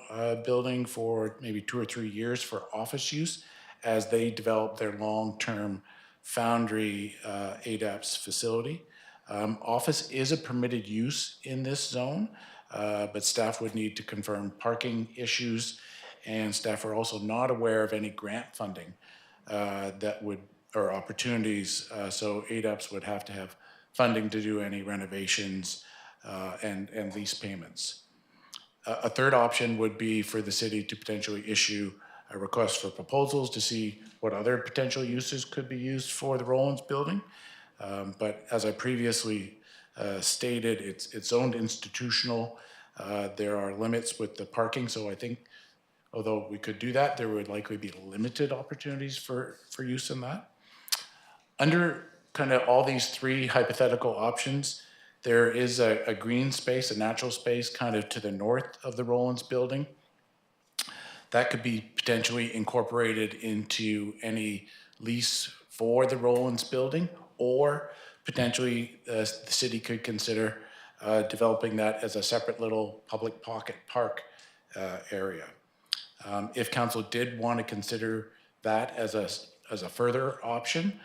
building for maybe 2 or 3 years for office use as they develop their long-term Foundry ADAPS facility. Office is a permitted use in this zone, but staff would need to confirm parking issues, and staff are also not aware of any grant funding or opportunities, so ADAPS would have to have funding to do any renovations and lease payments. A third option would be for the city to potentially issue a request for proposals to see what other potential uses could be used for the Roland's building. But as I previously stated, it's zoned institutional. There are limits with the parking, so I think although we could do that, there would likely be limited opportunities for use in that. Under kind of all these 3 hypothetical options, there is a green space, a natural space kind of to the north of the Roland's building. That could be potentially incorporated into any lease for the Roland's building, or potentially the city could consider developing that as a separate little public pocket park area. If council did want to consider that as a further option,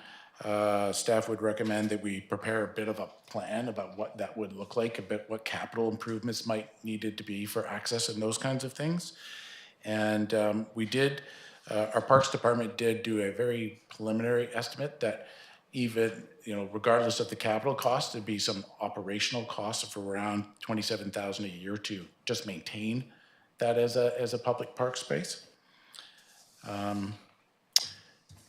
staff would recommend that we prepare a bit of a plan about what that would look like, what capital improvements might needed to be for access and those kinds of things. And our Parks Department did do a very preliminary estimate that even, regardless of the capital cost, there'd be some operational costs of around $27,000 a year to just maintain that as a public park space.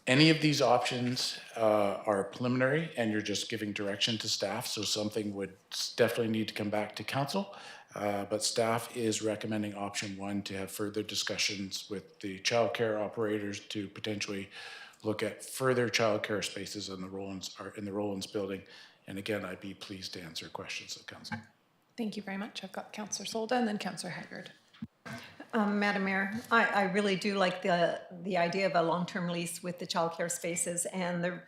Any of these options are preliminary, and you're just giving direction to staff, so something would definitely need to come back to council. But staff is recommending option 1 to have further discussions with the childcare operators to potentially look at further childcare spaces in the Rollins building. And again, I'd be pleased to answer questions of council. Thank you very much. I've got Councillor Solda and then Councillor Haggard. Madam Mayor, I really do like the idea of a long-term lease with the childcare spaces, and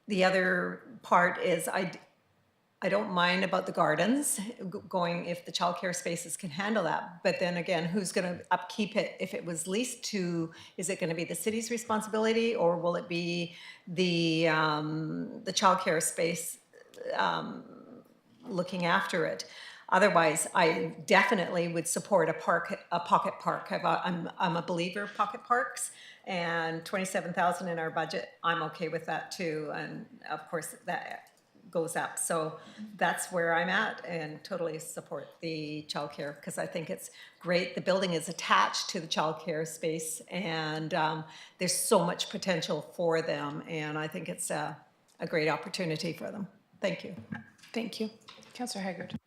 the other part is I don't mind about the gardens going if the childcare spaces can handle that. But then again, who's going to upkeep it if it was leased to? Is it going to be the city's responsibility, or will it be the childcare space looking after it? Otherwise, I definitely would support a pocket park. I'm a believer of pocket parks, and 27,000 in our budget, I'm okay with that too. And of course, that goes up. So that's where I'm at, and totally support the childcare because I think it's great. The building is attached to the childcare space, and there's so much potential for them, and I think it's a great opportunity for them. Thank you. Thank you. Councillor Haggard.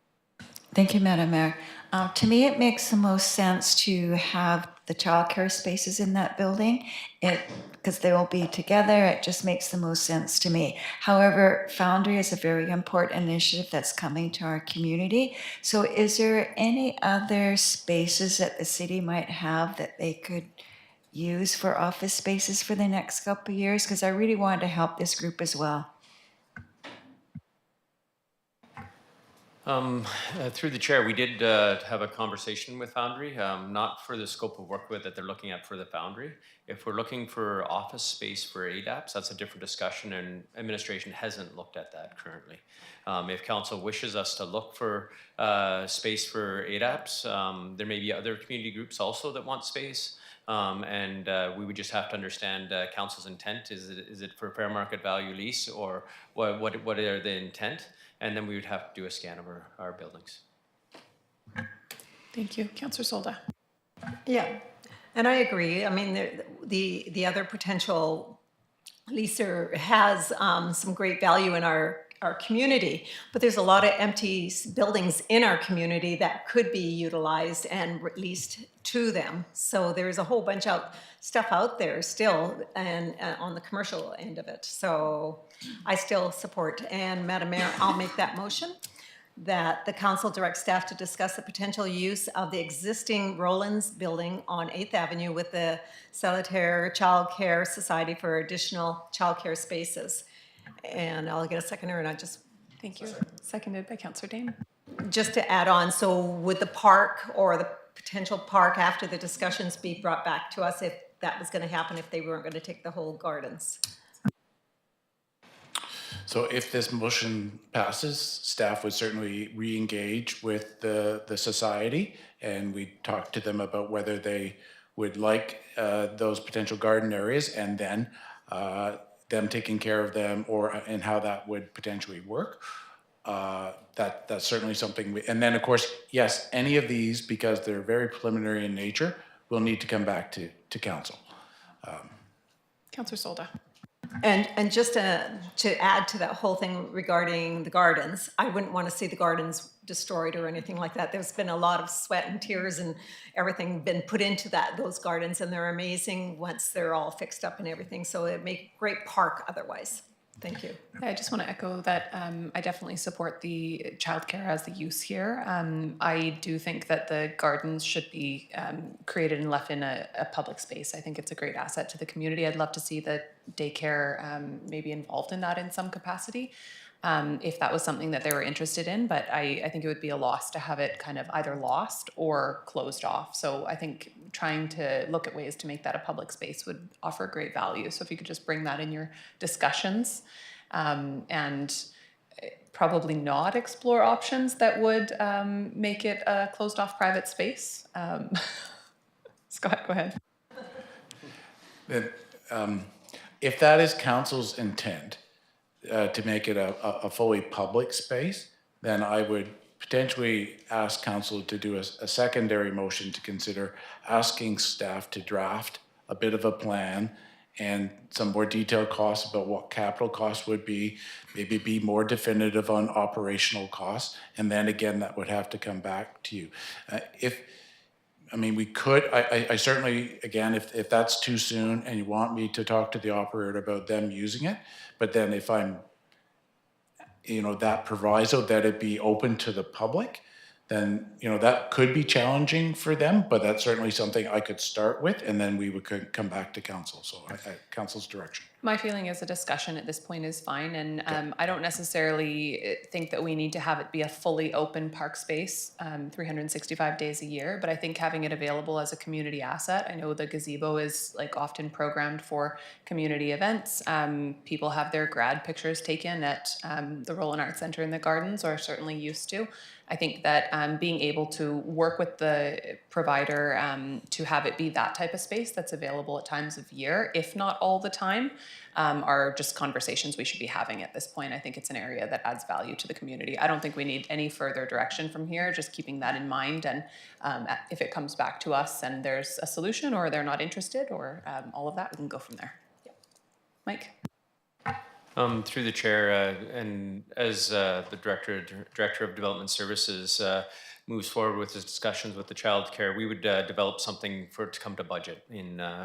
Thank you, Madam Mayor. To me, it makes the most sense to have the childcare spaces in that building, because they will be together. It just makes the most sense to me. However, Foundry is a very important initiative that's coming to our community. So is there any other spaces that the city might have that they could use for office spaces for the next couple of years? Because I really wanted to help this group as well. Through the chair, we did have a conversation with Foundry, not for the scope of work that they're looking at for the Foundry. If we're looking for office space for ADAPs, that's a different discussion, and administration hasn't looked at that currently. If council wishes us to look for space for ADAPs, there may be other community groups also that want space. And we would just have to understand council's intent. Is it for fair market value lease, or what are the intent? And then we would have to do a scan of our buildings. Thank you. Councillor Solda. Yeah, and I agree. I mean, the other potential leaser has some great value in our community, but there's a lot of empty buildings in our community that could be utilized and leased to them. So there's a whole bunch of stuff out there still, and on the commercial end of it. So I still support. And Madam Mayor, I'll make that motion that the council directs staff to discuss the potential use of the existing Rollins building on 8th Avenue with the Solitaire Child Care Society for additional childcare spaces. And I'll get a seconder, and I just... Thank you. Seconded by Councillor Dame. Just to add on, so would the park or the potential park after the discussions be brought back to us if that was going to happen, if they weren't going to take the whole gardens? So if this motion passes, staff would certainly re-engage with the society, and we'd talk to them about whether they would like those potential garden areas, and then them taking care of them, and how that would potentially work. That's certainly something. And then, of course, yes, any of these, because they're very preliminary in nature, will need to come back to council. Councillor Solda. And just to add to that whole thing regarding the gardens, I wouldn't want to see the gardens destroyed or anything like that. There's been a lot of sweat and tears and everything been put into those gardens, and they're amazing once they're all fixed up and everything. So it'd make a great park otherwise. Thank you. I just want to echo that I definitely support the childcare as the use here. I do think that the gardens should be created and left in a public space. I think it's a great asset to the community. I'd love to see the daycare maybe involved in that in some capacity, if that was something that they were interested in. But I think it would be a loss to have it kind of either lost or closed off. So I think trying to look at ways to make that a public space would offer great value. So if you could just bring that in your discussions, and probably not explore options that would make it a closed off private space. Scott, go ahead. Then, if that is council's intent, to make it a fully public space, then I would potentially ask council to do a secondary motion to consider asking staff to draft a bit of a plan and some more detailed costs about what capital costs would be, maybe be more definitive on operational costs, and then again, that would have to come back to you. We could, I certainly, again, if that's too soon and you want me to talk to the operator about them using it, but then if I'm, that proviso that it be open to the public, then, that could be challenging for them, but that's certainly something I could start with, and then we would come back to council, so council's direction. My feeling is a discussion at this point is fine, and I don't necessarily think that we need to have it be a fully open park space 365 days a year, but I think having it available as a community asset. I know the gazebo is like often programmed for community events. People have their grad pictures taken at the Roland Arts Centre in the gardens, or certainly used to. I think that being able to work with the provider to have it be that type of space that's available at times of year, if not all the time, are just conversations we should be having at this point. I think it's an area that adds value to the community. I don't think we need any further direction from here, just keeping that in mind. And if it comes back to us and there's a solution, or they're not interested, or all of that, we can go from there. Yep. Mike? Through the chair, and as the director of Development Services moves forward with his discussions with the child care, we would develop something for it to come to budget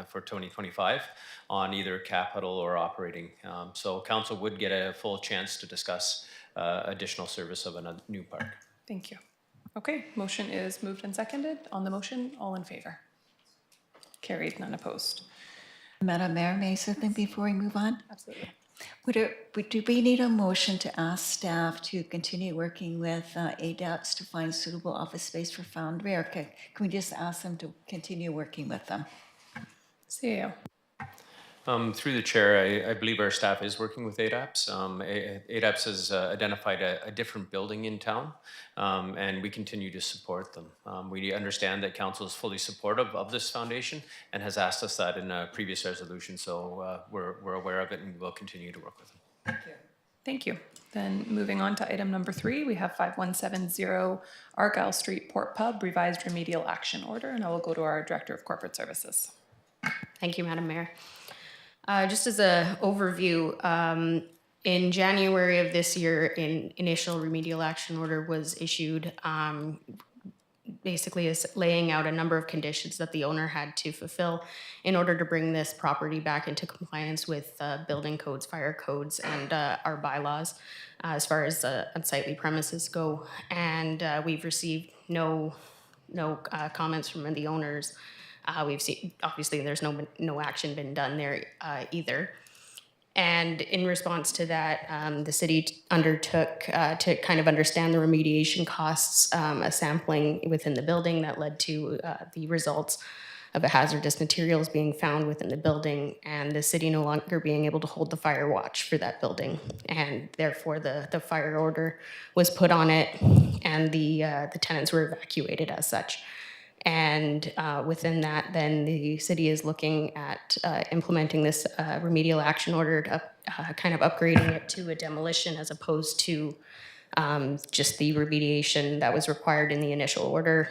for 2025 on either capital or operating. So council would get a full chance to discuss additional service of a new park. Thank you. Okay, motion is moved and seconded. On the motion, all in favor? Carried, none opposed. Madam Mayor, may I say something before we move on? Absolutely. Do we need a motion to ask staff to continue working with ADAPS to find suitable office space for Foundry, or can we just ask them to continue working with them? CEO. Through the chair, I believe our staff is working with ADAPS. ADAPS has identified a different building in town, and we continue to support them. We understand that council is fully supportive of this foundation and has asked us that in a previous resolution, so we're aware of it and we'll continue to work with them. Thank you. Thank you. Then moving on to item number 3, we have 5170 Argyle Street Port Pub revised remedial action order, and I will go to our Director of Corporate Services. Thank you, Madam Mayor. Just as an overview, in January of this year, an initial remedial action order was issued, basically is laying out a number of conditions that the owner had to fulfill in order to bring this property back into compliance with building codes, fire codes, and our bylaws as far as unsightly premises go. And we've received no comments from the owners. We've seen, obviously, there's no action been done there either. And in response to that, the city undertook to kind of understand the remediation costs, a sampling within the building that led to the results of a hazardous materials being found within the building, and the city no longer being able to hold the fire watch for that building. And therefore, the fire order was put on it, and the tenants were evacuated as such. And within that, then the city is looking at implementing this remedial action order to kind of upgrading it to a demolition as opposed to just the remediation that was required in the initial order,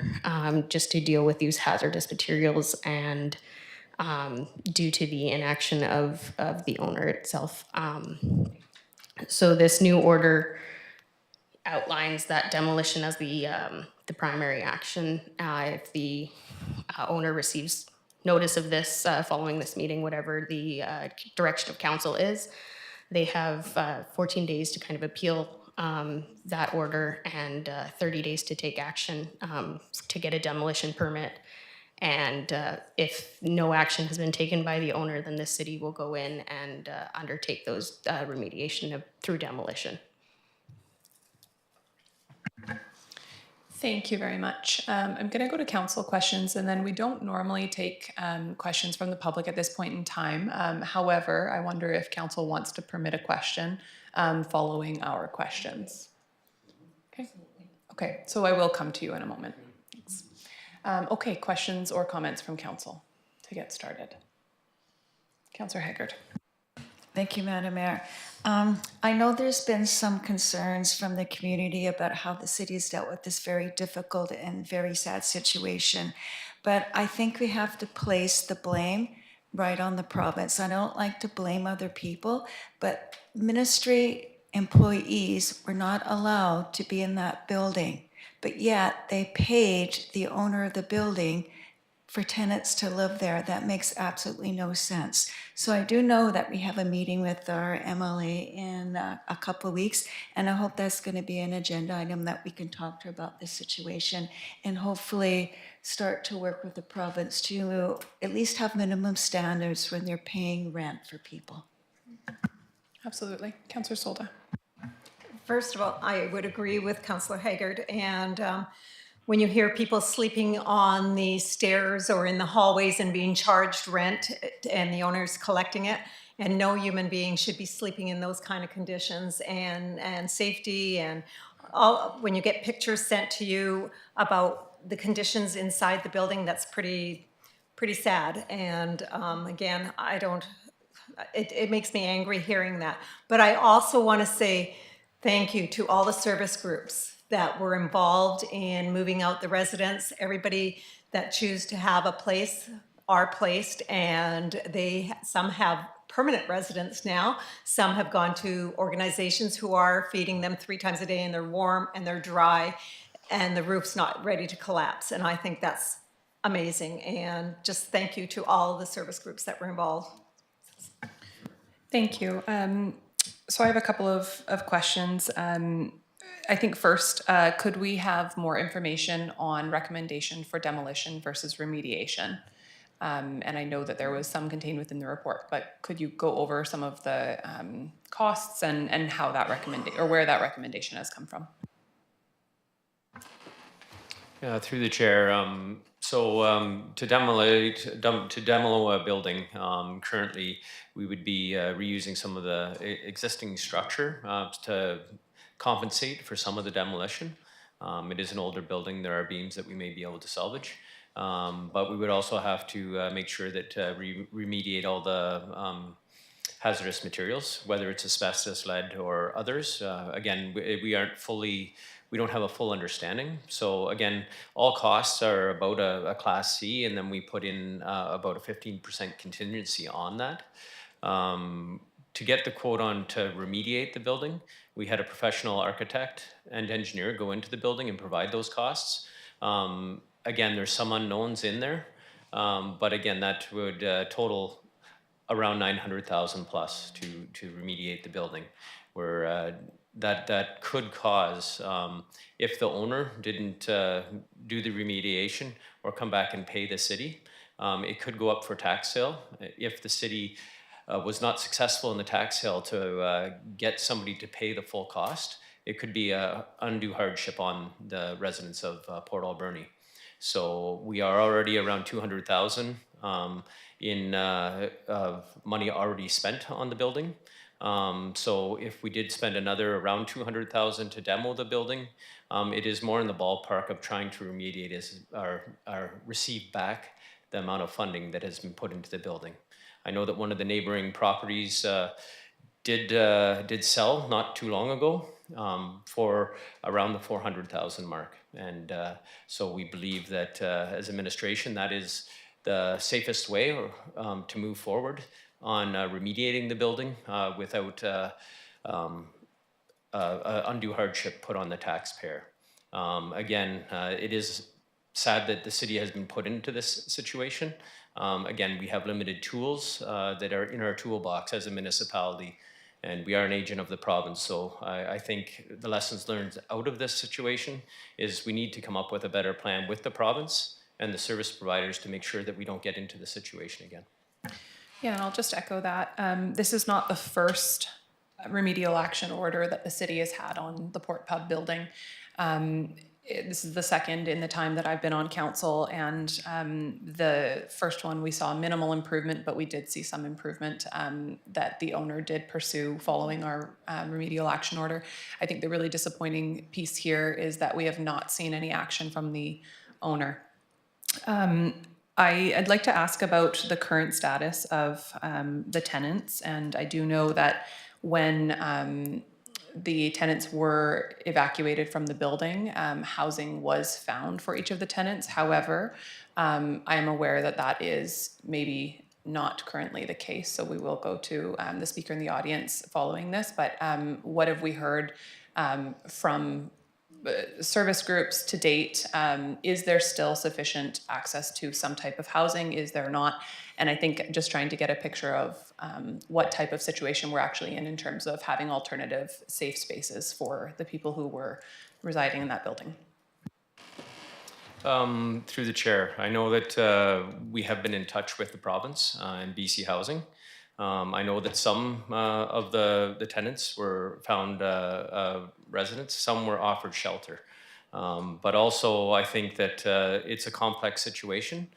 just to deal with these hazardous materials and due to the inaction of the owner itself. So this new order outlines that demolition as the primary action. If the owner receives notice of this following this meeting, whatever the direction of council is, they have 14 days to kind of appeal that order and 30 days to take action to get a demolition permit. And if no action has been taken by the owner, then the city will go in and undertake those remediation through demolition. Thank you very much. I'm going to go to council questions, and then we don't normally take questions from the public at this point in time. However, I wonder if council wants to permit a question following our questions. Okay. Okay, so I will come to you in a moment. Thanks. Okay, questions or comments from council to get started. Councillor Haggard. Thank you, Madam Mayor. I know there's been some concerns from the community about how the city has dealt with this very difficult and very sad situation, but I think we have to place the blame right on the province. I don't like to blame other people, but ministry employees were not allowed to be in that building, but yet they paid the owner of the building for tenants to live there. That makes absolutely no sense. So I do know that we have a meeting with our MLA in a couple of weeks, and I hope that's going to be an agenda item that we can talk to about this situation and hopefully start to work with the province to at least have minimum standards when they're paying rent for people. Absolutely. Councillor Solda. First of all, I would agree with Councillor Haggard, and when you hear people sleeping on the stairs or in the hallways and being charged rent and the owner's collecting it, and no human being should be sleeping in those kind of conditions, and safety, and all, when you get pictures sent to you about the conditions inside the building, that's pretty sad. And again, it makes me angry hearing that. But I also want to say thank you to all the service groups that were involved in moving out the residents. Everybody that choose to have a place are placed, and some have permanent residents now. Some have gone to organizations who are feeding them 3 times a day, and they're warm and they're dry and the roof's not ready to collapse. And I think that's amazing. And just thank you to all the service groups that were involved. Thank you. So I have a couple of questions. I think first, could we have more information on recommendation for demolition versus remediation? And I know that there was some contained within the report, but could you go over some of the costs and how that or where that recommendation has come from? Through the chair, to demo a building, currently we would be reusing some of the existing structure to compensate for some of the demolition. It is an older building. There are beams that we may be able to salvage, but we would also have to make sure that remediate all the hazardous materials, whether it's asbestos, lead, or others. Again, we don't have a full understanding. So again, all costs are about a Class C, and then we put in about a 15% contingency on that. To get the quote on to remediate the building, we had a professional architect and engineer go into the building and provide those costs. Again, there's some unknowns in there, but again, that would total around 900,000 plus to remediate the building, where that could cause, if the owner didn't do the remediation or come back and pay the city, it could go up for tax sale. If the city was not successful in the tax sale to get somebody to pay the full cost, it could be an undue hardship on the residents of Port Alberni. So we are already around 200,000 in money already spent on the building. So if we did spend another around 200,000 to demo the building, it is more in the ballpark of trying to remediate or receive back the amount of funding that has been put into the building. I know that one of the neighboring properties did sell not too long ago for around the 400,000 mark, and so we believe that as administration, that is the safest way to move forward on remediating the building without undue hardship put on the taxpayer. Again, it is sad that the city has been put into this situation. Again, we have limited tools that are in our toolbox as a municipality, and we are an agent of the province. So I think the lessons learned out of this situation is we need to come up with a better plan with the province and the service providers to make sure that we don't get into the situation again. Yeah, and I'll just echo that. This is not the first remedial action order that the city has had on the Port Pub building. This is the second in the time that I've been on council, and the first one we saw minimal improvement, but we did see some improvement that the owner did pursue following our remedial action order. I think the really disappointing piece here is that we have not seen any action from the owner. I'd like to ask about the current status of the tenants, and I do know that when the tenants were evacuated from the building, housing was found for each of the tenants. However, I am aware that that is maybe not currently the case, so we will go to the speaker in the audience following this. But what have we heard from service groups to date? Is there still sufficient access to some type of housing? Is there not? And I think just trying to get a picture of what type of situation we're actually in terms of having alternative safe spaces for the people who were residing in that building. Through the chair, I know that we have been in touch with the province and BC Housing. I know that some of the tenants were found residents, some were offered shelter. But also I think that it's a complex situation.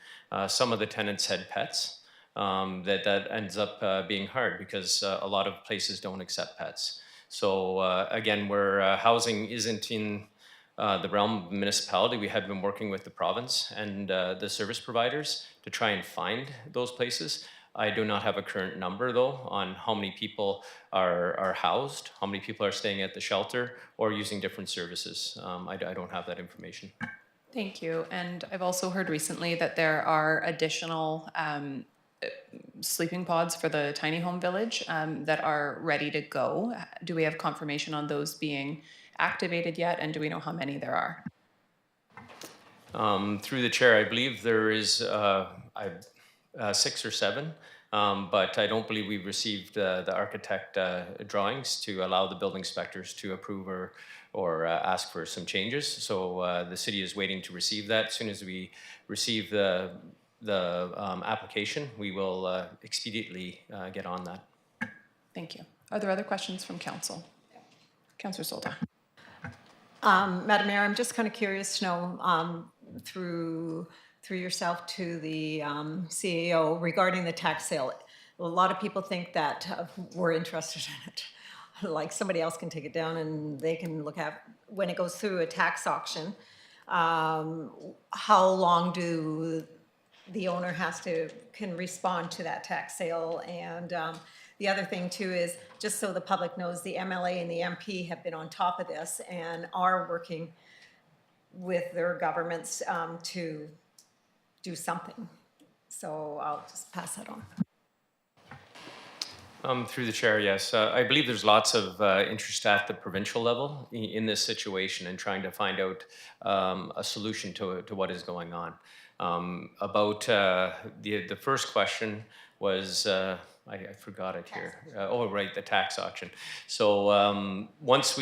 Some of the tenants had pets. That ends up being hard because a lot of places don't accept pets. So again, where housing isn't in the realm of municipality, we have been working with the province and the service providers to try and find those places. I do not have a current number though on how many people are housed, how many people are staying at the shelter or using different services. I don't have that information. Thank you. And I've also heard recently that there are additional sleeping pods for the tiny home village that are ready to go. Do we have confirmation on those being activated yet? And do we know how many there are? Through the chair, I believe there is 6 or 7, but I don't believe we've received the architect drawings to allow the building inspectors to approve or ask for some changes. So the city is waiting to receive that. As soon as we receive the application, we will expediently get on that. Thank you. Are there other questions from council? Councillor Solda. Madam Mayor, I'm just kind of curious to know through yourself to the CAO regarding the tax sale. A lot of people think that we're interested in it. Like somebody else can take it down and they can look at when it goes through a tax auction. How long do the owner can respond to that tax sale? And the other thing too is, just so the public knows, the MLA and the MP have been on top of this and are working with their governments to do something. So I'll just pass that on. Through the chair, yes. I believe there's lots of interest at the provincial level in this situation and trying to find out a solution to what is going on. About the first question was, I forgot it here. Oh, right, the tax auction. So once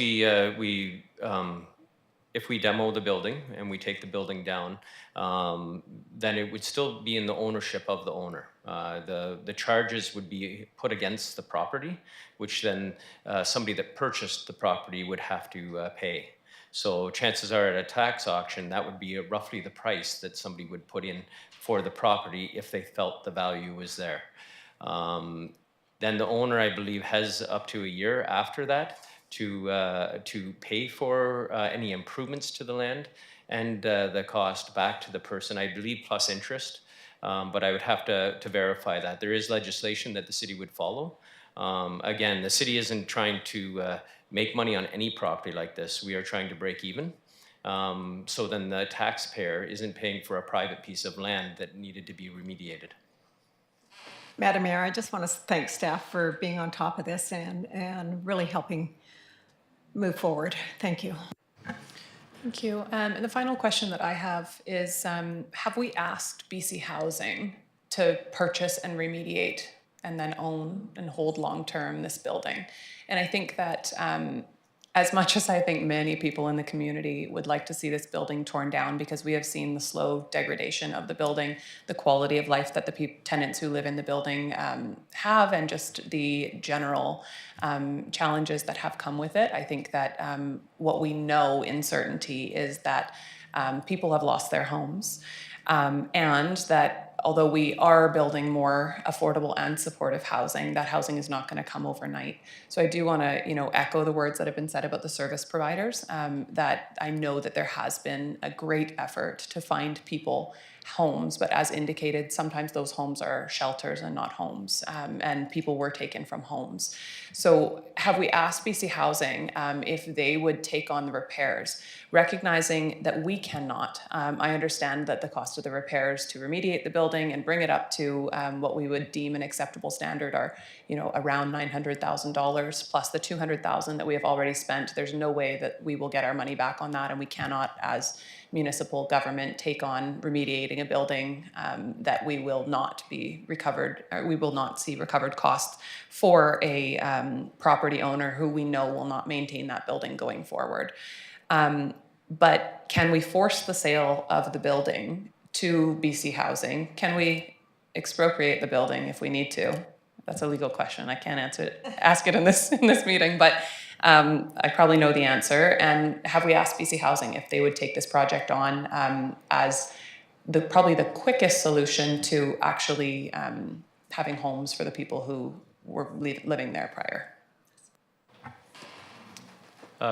if we demo the building and we take the building down, then it would still be in the ownership of the owner. The charges would be put against the property, which then somebody that purchased the property would have to pay. So chances are at a tax auction, that would be roughly the price that somebody would put in for the property if they felt the value was there. Then the owner, I believe, has up to a year after that to pay for any improvements to the land and the cost back to the person, I believe, plus interest. But I would have to verify that. There is legislation that the city would follow. Again, the city isn't trying to make money on any property like this. We are trying to break even. So then the taxpayer isn't paying for a private piece of land that needed to be remediated. Madam Mayor, I just want to thank staff for being on top of this and really helping move forward. Thank you. Thank you. And the final question that I have is, have we asked BC Housing to purchase and remediate and then own and hold long-term this building? And I think that as much as I think many people in the community would like to see this building torn down, because we have seen the slow degradation of the building, the quality of life that the tenants who live in the building have, and just the general challenges that have come with it. I think that what we know in certainty is that people have lost their homes, and that although we are building more affordable and supportive housing, that housing is not going to come overnight. So I do want to, echo the words that have been said about the service providers, that I know that there has been a great effort to find people homes, but as indicated, sometimes those homes are shelters and not homes, and people were taken from homes. So have we asked BC Housing if they would take on the repairs, recognizing that we cannot? I understand that the cost of the repairs to remediate the building and bring it up to what we would deem an acceptable standard are, around $900,000 plus the $200,000 that we have already spent. There's no way that we will get our money back on that, and we cannot, as municipal government, take on remediating a building that we will not be recovered, or we will not see recovered costs for a property owner who we know will not maintain that building going forward. But can we force the sale of the building to BC Housing? Can we expropriate the building if we need to? That's a legal question. I can't ask it in this meeting, but I probably know the answer. And have we asked BC Housing if they would take this project on as probably the quickest solution to actually having homes for the people who were living there prior?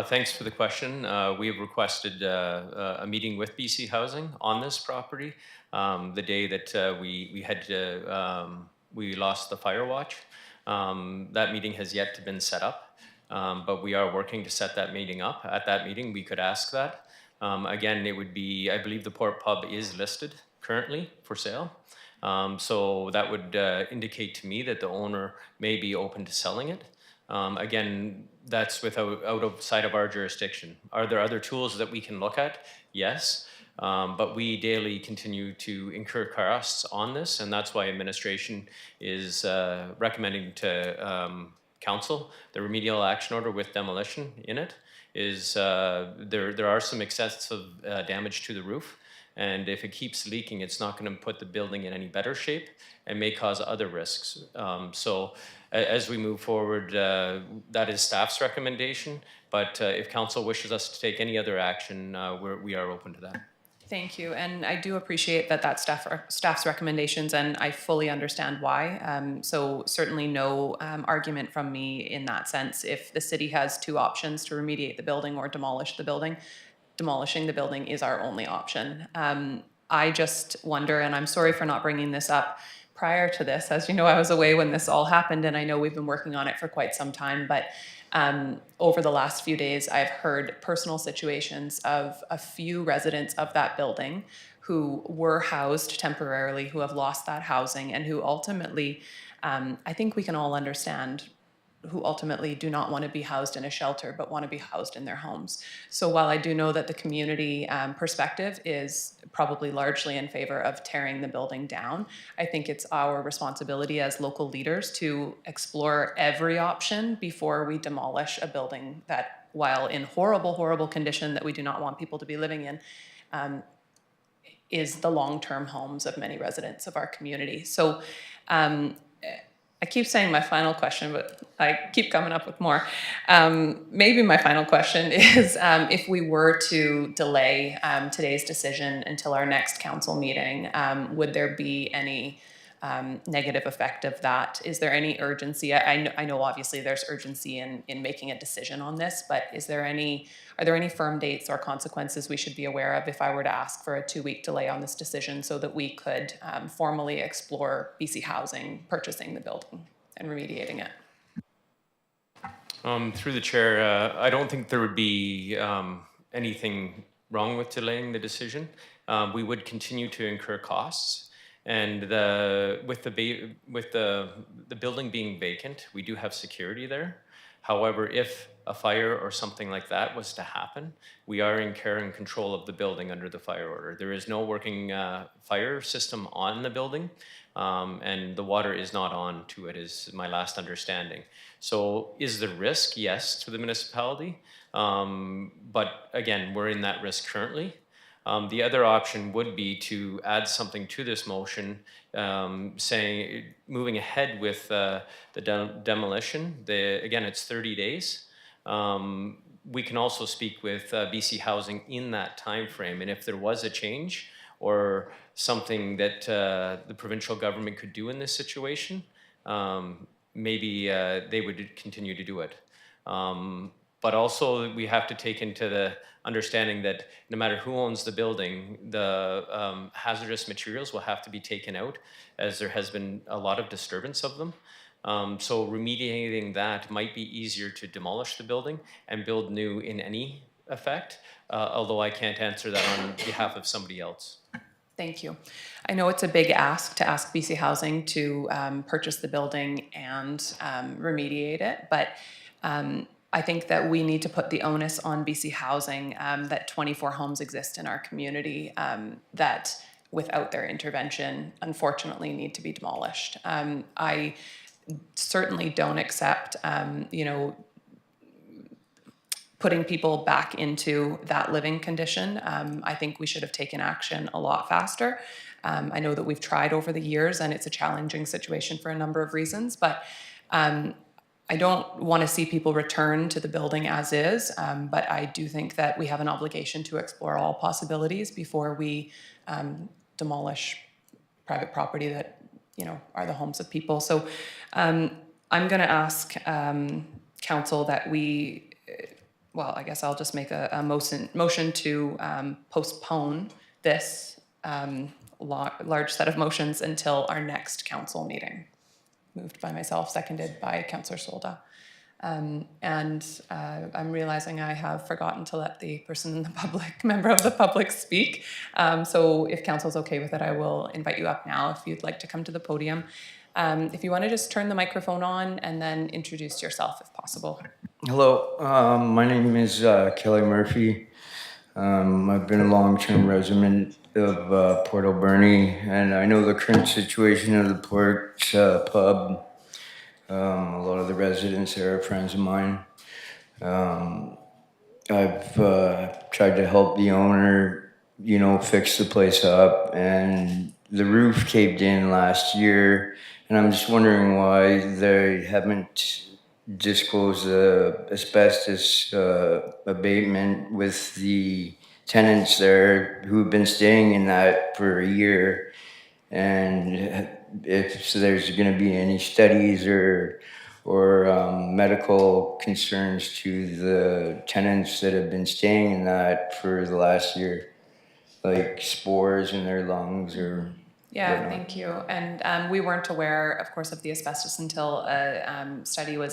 Thanks for the question. We have requested a meeting with BC Housing on this property the day that we lost the fire watch. That meeting has yet to been set up, but we are working to set that meeting up. At that meeting, we could ask that. Again, it would be, I believe the Port Pub is listed currently for sale. So that would indicate to me that the owner may be open to selling it. Again, that's outside of our jurisdiction. Are there other tools that we can look at? Yes, but we daily continue to incur costs on this, and that's why administration is recommending to council the remedial action order with demolition in it. There are some excessive damage to the roof, and if it keeps leaking, it's not going to put the building in any better shape and may cause other risks. So as we move forward, that is staff's recommendation, but if council wishes us to take any other action, we are open to that. Thank you, and I do appreciate that staff's recommendations, and I fully understand why. So certainly no argument from me in that sense. If the city has two options, to remediate the building or demolish the building, demolishing the building is our only option. I just wonder, and I'm sorry for not bringing this up prior to this. As you know, I was away when this all happened, and I know we've been working on it for quite some time, but over the last few days, I've heard personal situations of a few residents of that building who were housed temporarily, who have lost that housing, and who ultimately, I think we can all understand, who ultimately do not want to be housed in a shelter, but want to be housed in their homes. So while I do know that the community perspective is probably largely in favor of tearing the building down, I think it's our responsibility as local leaders to explore every option before we demolish a building that, while in horrible, horrible condition that we do not want people to be living in, is the long-term homes of many residents of our community. So I keep saying my final question, but I keep coming up with more. Maybe my final question is, if we were to delay today's decision until our next council meeting, would there be any negative effect of that? Is there any urgency? I know obviously there's urgency in making a decision on this, but are there any firm dates or consequences we should be aware of if I were to ask for a 2-week delay on this decision so that we could formally explore BC Housing purchasing the building and remediating it? Through the chair, I don't think there would be anything wrong with delaying the decision. We would continue to incur costs. And with the building being vacant, we do have security there. However, if a fire or something like that was to happen, we are in care and control of the building under the fire order. There is no working fire system on the building, and the water is not on to it, is my last understanding. So is the risk? Yes, to the municipality. But again, we're in that risk currently. The other option would be to add something to this motion, saying, moving ahead with the demolition. Again, it's 30 days. We can also speak with BC Housing in that time frame, and if there was a change or something that the provincial government could do in this situation, maybe they would continue to do it. But also we have to take into the understanding that no matter who owns the building, the hazardous materials will have to be taken out, as there has been a lot of disturbance of them. So remediating that might be easier to demolish the building and build new in any effect, although I can't answer that on behalf of somebody else. Thank you. I know it's a big ask to ask BC Housing to purchase the building and remediate it, but I think that we need to put the onus on BC Housing that 24 homes exist in our community that without their intervention, unfortunately, need to be demolished. I certainly don't accept, putting people back into that living condition. I think we should have taken action a lot faster. I know that we've tried over the years and it's a challenging situation for a number of reasons, but I don't want to see people return to the building as is, but I do think that we have an obligation to explore all possibilities before we demolish private property that are the homes of people. So I'm going to ask council that we, well, I guess I'll just make a motion to postpone this large set of motions until our next council meeting. Moved by myself, seconded by Councillor Solda. I'm realizing I have forgotten to let the person in the public, member of the public speak. So if council's okay with it, I will invite you up now if you'd like to come to the podium. If you want to just turn the microphone on and then introduce yourself if possible. Hello, my name is Kelly Murphy. I've been a long-term resident of Port Alberni, and I know the current situation of the Port pub. A lot of the residents there are friends of mine. I've tried to help the owner, fix the place up, and the roof caved in last year, and I'm just wondering why they haven't disclosed the asbestos abatement with the tenants there who've been staying in that for a year, and if there's going to be any studies or medical concerns to the tenants that have been staying in that for the last year, like spores in their lungs or Yeah, whatnot. thank you. And we weren't aware, of course, of the asbestos until a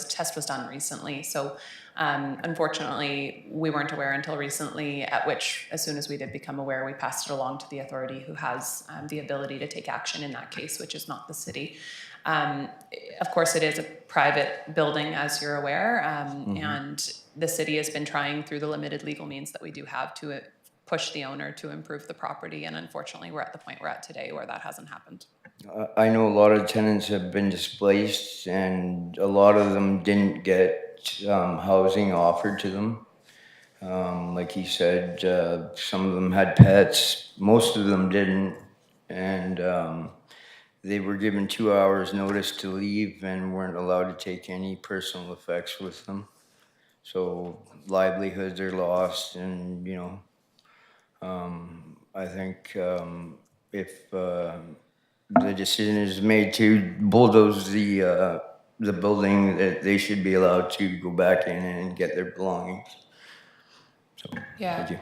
test was done recently. So unfortunately, we weren't aware until recently, at which, as soon as we did become aware, we passed it along to the authority who has the ability to take action in that case, which is not the city. Of course, it is a private building, as you're aware, and the city has been trying through the limited legal means that we do have to push the owner to improve the property, and unfortunately we're at the point we're at today where that hasn't happened. I know a lot of tenants have been displaced, and a lot of them didn't get housing offered to them. Like he said, some of them had pets, most of them didn't, and they were given 2 hours notice to leave and weren't allowed to take any personal effects with them. So livelihoods are lost, and I think if the decision is made to bulldoze the building, that they should be allowed to go back in and get their belongings. So, Yeah. thank you.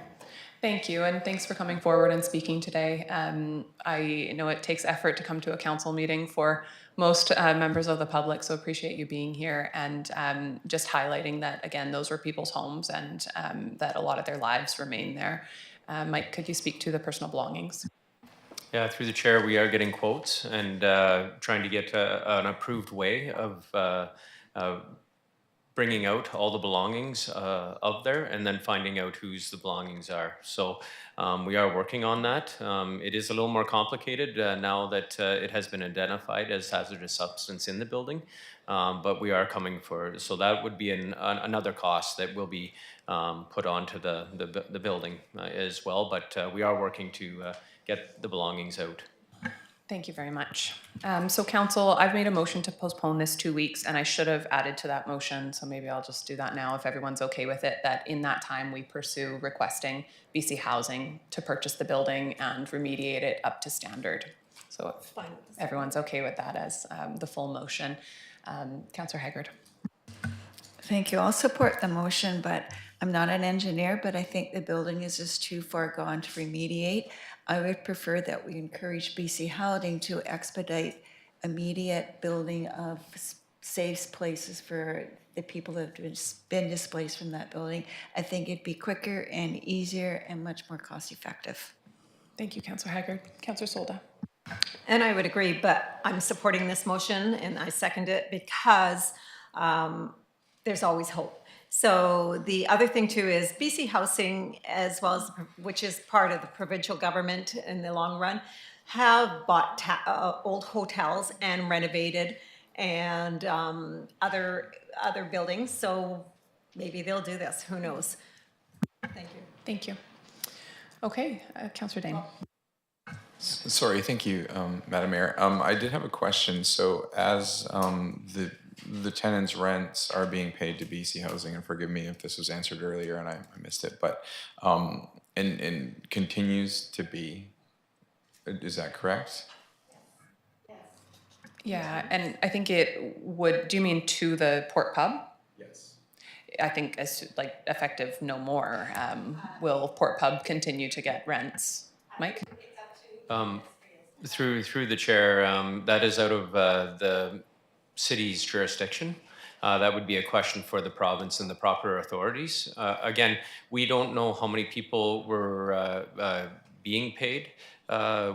Thank you, and thanks for coming forward and speaking today. I know it takes effort to come to a council meeting for most members of the public, so appreciate you being here and just highlighting that, again, those were people's homes and that a lot of their lives remain there. Mike, could you speak to the personal belongings? Yeah, through the chair, we are getting quotes and trying to get an approved way of bringing out all the belongings of there and then finding out whose the belongings are. So we are working on that. It is a little more complicated now that it has been identified as hazardous substance in the building, but we are coming for, so that would be another cost that will be put onto the building as well, but we are working to get the belongings out. Thank you very much. So council, I've made a motion to postpone this 2 weeks, and I should have added to that motion, so maybe I'll just do that now if everyone's okay with it, that in that time we pursue requesting BC Housing to purchase the building and remediate it up to standard. So if everyone's okay with that as the full motion. Councillor Haggard. Thank you. I'll support the motion, but I'm not an engineer, but I think the building is just too far gone to remediate. I would prefer that we encourage BC Housing to expedite immediate building of safe places for the people that have been displaced from that building. I think it'd be quicker and easier and much more cost effective. Thank you, Councillor Haggard. Councillor Solda. And I would agree, but I'm supporting this motion and I second it because there's always hope. So the other thing too is BC Housing, as well as, which is part of the provincial government in the long run, have bought old hotels and renovated and other buildings. So maybe they'll do this, who knows? Thank you. Thank you. Okay, Councillor Dane. Sorry, thank you, Madam Mayor. I did have a question. So as the tenants' rents are being paid to BC Housing, and forgive me if this was answered earlier and I missed it, but and continues to be, is that correct? Yeah, and I think it would, do you mean to the Port Pub? Yes. I think as like effective no more, will Port Pub continue to get rents? Mike? Through the chair, that is out of the city's jurisdiction. That would be a question for the province and the proper authorities. Again, we don't know how many people were being paid.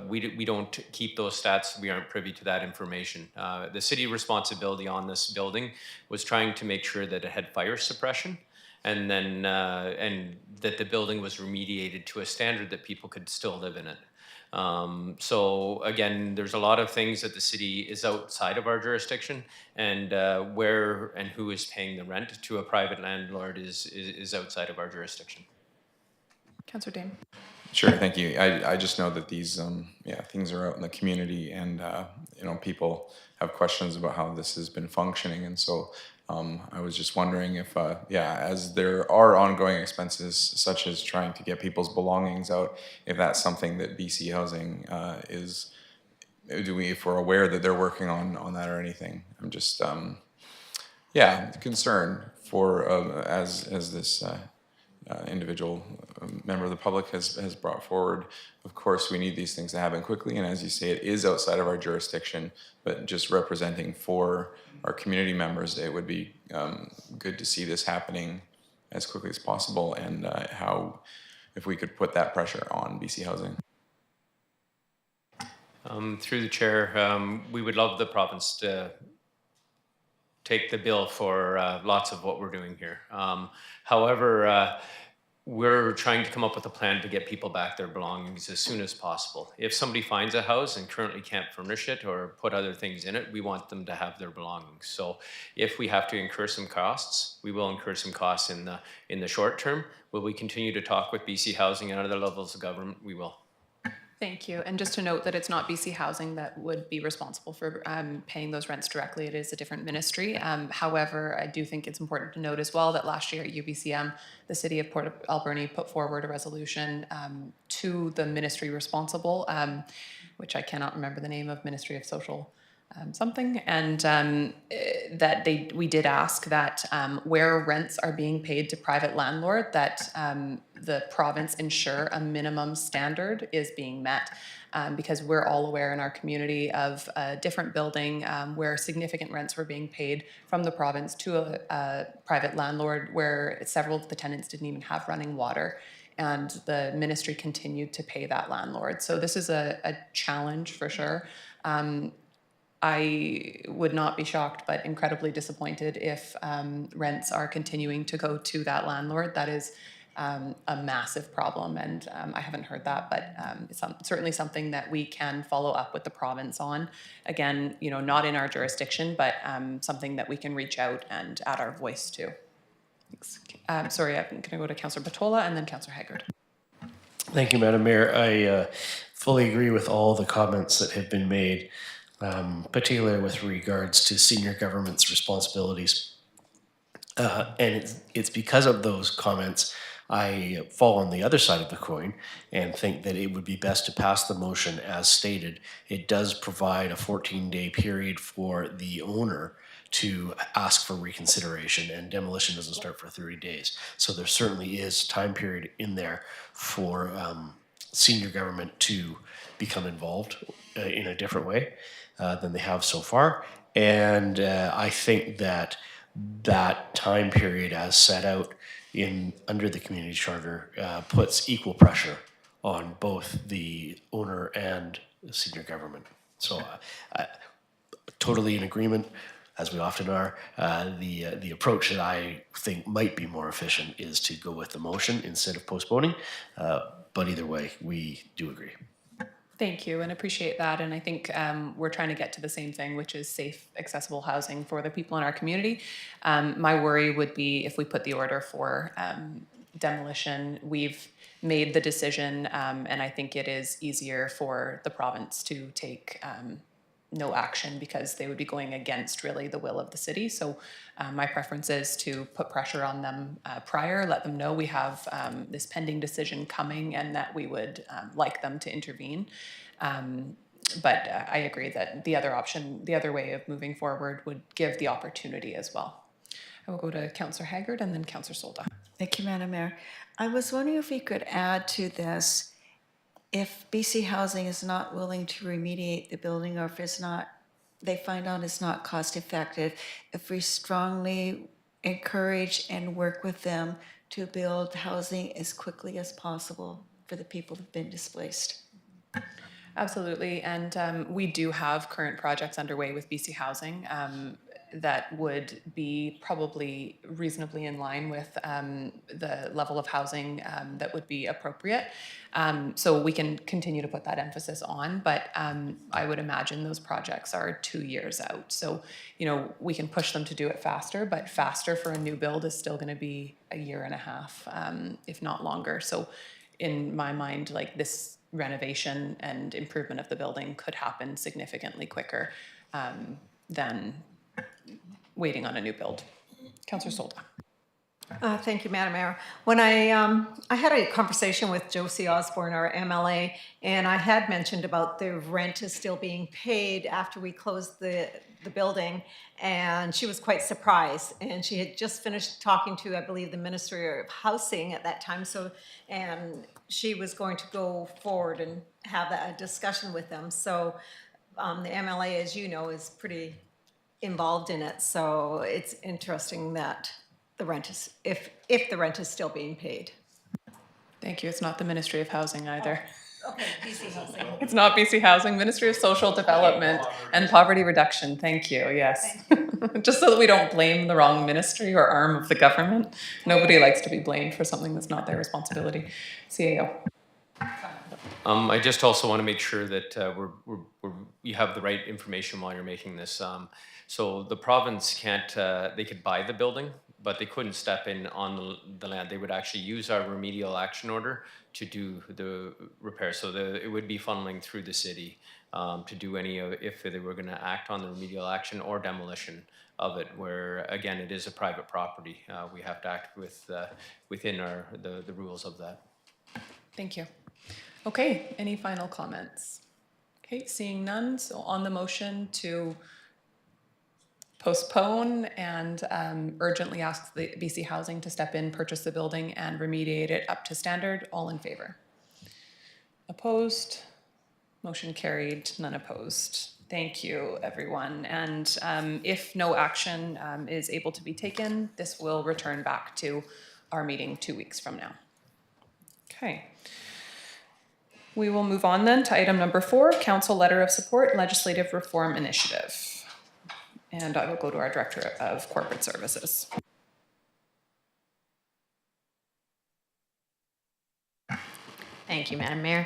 We don't keep those stats. We aren't privy to that information. The city responsibility on this building was trying to make sure that it had fire suppression, and then and that the building was remediated to a standard that people could still live in it. So again, there's a lot of things that the city is outside of our jurisdiction, and where and who is paying the rent to a private landlord is outside of our jurisdiction. Councillor Dane. Sure, thank you. I just know that these things are out in the community, and people have questions about how this has been functioning, and so I was just wondering if as there are ongoing expenses such as trying to get people's belongings out, if that's something that BC Housing is, if we're aware that they're working on that or anything. I'm just concerned for as this individual member of the public has brought forward. Of course, we need these things to happen quickly, and as you say, it is outside of our jurisdiction, but just representing for our community members, it would be good to see this happening as quickly as possible, and if we could put that pressure on BC Housing. Through the chair, we would love the province to take the bill for lots of what we're doing here. However, we're trying to come up with a plan to get people back their belongings as soon as possible. If somebody finds a house and currently can't furnish it or put other things in it, we want them to have their belongings. So if we have to incur some costs, we will incur some costs in the short term. Will we continue to talk with BC Housing and other levels of government? We will. Thank you. And just to note that it's not BC Housing that would be responsible for paying those rents directly. It is a different ministry. However, I do think it's important to note as well that last year at UBCM, the city of Port Alberni put forward a resolution to the ministry responsible, which I cannot remember the name of, Ministry of Social something, and that we did ask that where rents are being paid to private landlord, that the province ensure a minimum standard is being met, because we're all aware in our community of a different building where significant rents were being paid from the province to a private landlord, where several of the tenants didn't even have running water, and the ministry continued to pay that landlord. So this is a challenge for sure. I would not be shocked, but incredibly disappointed if rents are continuing to go to that landlord. That is a massive problem, and I haven't heard that, but it's certainly something that we can follow up with the province on. Again, not in our jurisdiction, but something that we can reach out and add our voice to. Thanks. Sorry, I'm going to go to Councillor Batola and then Councillor Haggard. Thank you, Madam Mayor. fully agree with all the comments that have been made, particularly with regards to senior government's responsibilities. And it's because of those comments I fall on the other side of the coin and think that it would be best to pass the motion as stated. It does provide a 14-day period for the owner to ask for reconsideration, and demolition doesn't start for 30 days. So there certainly is time period in there for senior government to become involved in a different way than they have so far. And I think that that time period as set out in under the community charter puts equal pressure on both the owner and senior government. So totally in agreement, as we often are. The approach that I think might be more efficient is to go with the motion instead of postponing. But either way, we do agree. Thank you, and appreciate that. And I think we're trying to get to the same thing, which is safe, accessible housing for the people in our community. My worry would be if we put the order for demolition, we've made the decision, and I think it is easier for the province to take no action because they would be going against really the will of the city. So my preference is to put pressure on them prior, let them know we have this pending decision coming and that we would like them to intervene. But I agree that the other option, the other way of moving forward would give the opportunity as well. I will go to Councillor Haggard and then Councillor Solda. Thank you, Madam Mayor. I was wondering if we could add to this, if BC Housing is not willing to remediate the building, or if it's not, they find out it's not cost effective, if we strongly encourage and work with them to build housing as quickly as possible for the people who've been displaced. Absolutely, and we do have current projects underway with BC Housing that would be probably reasonably in line with the level of housing that would be appropriate. So we can continue to put that emphasis on, but I would imagine those projects are 2 years out. So, you know, we can push them to do it faster, but faster for a new build is still gonna be 1.5 years, if not longer. So in my mind, like this renovation and improvement of the building could happen significantly quicker than waiting on a new build. Councillor Solda. Thank you, Madam Mayor. When I had a conversation with Josie Osborne, our MLA, and I had mentioned about the rent is still being paid after we closed the building, and she was quite surprised. And she had just finished talking to, I believe, the Ministry of Housing at that time. So, and she was going to go forward and have a discussion with them. So the MLA, as you know, is pretty involved in it. So it's interesting that the rent is, if the rent is still being paid. Thank you. It's not the Ministry of Housing either. Okay, BC Housing. It's not BC Housing, Ministry of Social Development and Poverty Reduction. Thank you, yes. Just so that we don't blame the wrong ministry or arm of the government. Nobody likes to be blamed for something that's not their responsibility. CAO. I just also want to make sure that you have the right information while you're making this. So the province can't, they could buy the building, but they couldn't step in on the land. They would actually use our remedial action order to do the repair. So it would be funneling through the city to do any of, if they were going to act on the remedial action or demolition of it, where again, it is a private property. We have to act within the rules of that. Thank you. Okay, any final comments? Okay, seeing none, so on the motion to postpone and urgently ask the BC Housing to step in, purchase the building and remediate it up to standard, all in favor? Opposed? Motion carried, none opposed. Thank you, everyone. And if no action is able to be taken, this will return back to our meeting 2 weeks from now. Okay. We will move on then to item number 4, Council Letter of Support, Legislative Reform Initiative. And I will go to our Director of Corporate Services. Thank you, Madam Mayor.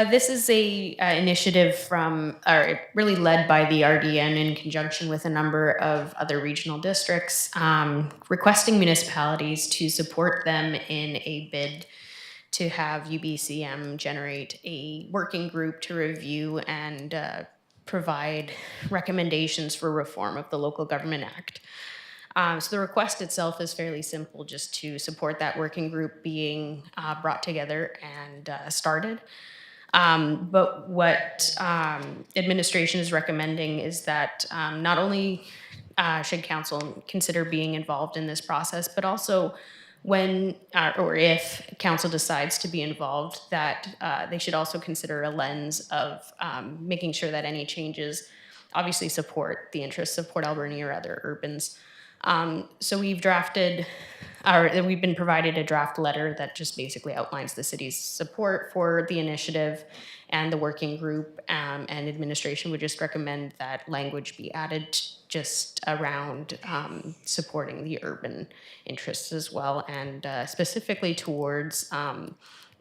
This is a initiative from, or really led by the RDN in conjunction with a number of other regional districts, requesting municipalities to support them in a bid to have UBCM generate a working group to review and provide recommendations for reform of the Local Government Act. So the request itself is fairly simple, just to support that working group being brought together and started. But what administration is recommending is that not only should council consider being involved in this process, but also when or if council decides to be involved, that they should also consider a lens of making sure that any changes obviously support the interests of Port Alberni or other urbans. So we've been provided a draft letter that just basically outlines the city's support for the initiative and the working group, and administration would just recommend that language be added just around supporting the urban interests as well, and specifically towards an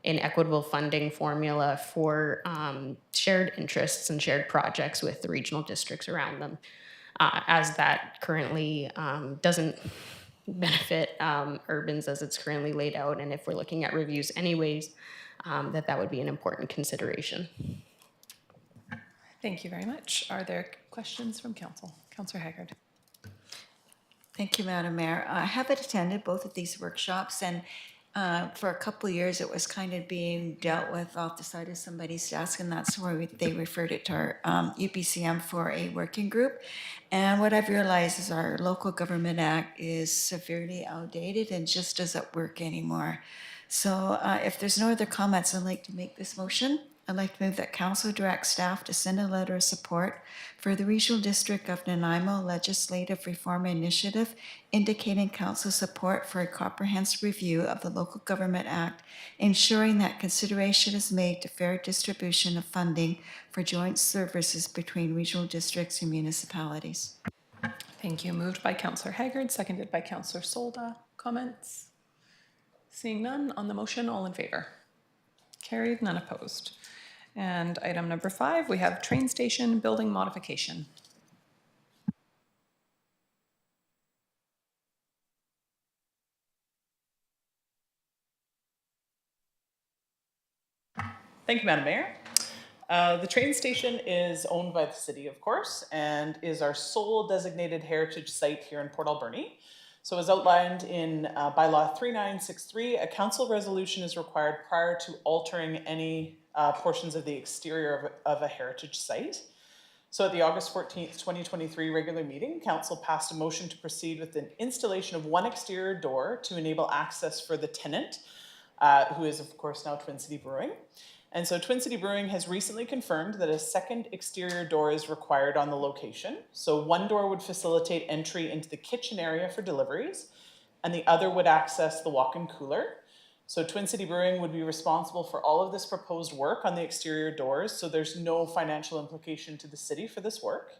equitable funding formula for shared interests and shared projects with the regional districts around them, as that currently doesn't benefit urbans as it's currently laid out. And if we're looking at reviews anyways, that would be an important consideration. Thank you very much. Are there questions from council? Councillor Haggard. Thank you, Madam Mayor. I have attended both of these workshops, and for a couple of years it was kind of being dealt with off the side of somebody's desk, and that's where they referred it to our UBCM for a working group. And what I've realized is our Local Government Act is severely outdated and just doesn't work anymore. So if there's no other comments, I'd like to make this motion. I'd like to move that council direct staff to send a letter of support for the Regional District of Nanaimo Legislative Reform Initiative, indicating council support for a comprehensive review of the Local Government Act, ensuring that consideration is made to fair distribution of funding for joint services between regional districts and municipalities. Thank you. Moved by Councillor Haggard, seconded by Councillor Solda. Comments? Seeing none on the motion, all in favor? Carried, none opposed. And item number 5, we have train station building modification. Thank you, Madam Mayor. The train station is owned by the city, of course, and is our sole designated heritage site here in Port Alberni. So as outlined in bylaw 3963, a council resolution is required prior to altering any portions of the exterior of a heritage site. So at the August 14th, 2023 regular meeting, council passed a motion to proceed with an installation of one exterior door to enable access for the tenant, who is of course now Twin City Brewing. And so Twin City Brewing has recently confirmed that a second exterior door is required on the location. So one door would facilitate entry into the kitchen area for deliveries, and the other would access the walk-in cooler. So Twin City Brewing would be responsible for all of this proposed work on the exterior doors, so there's no financial implication to the city for this work.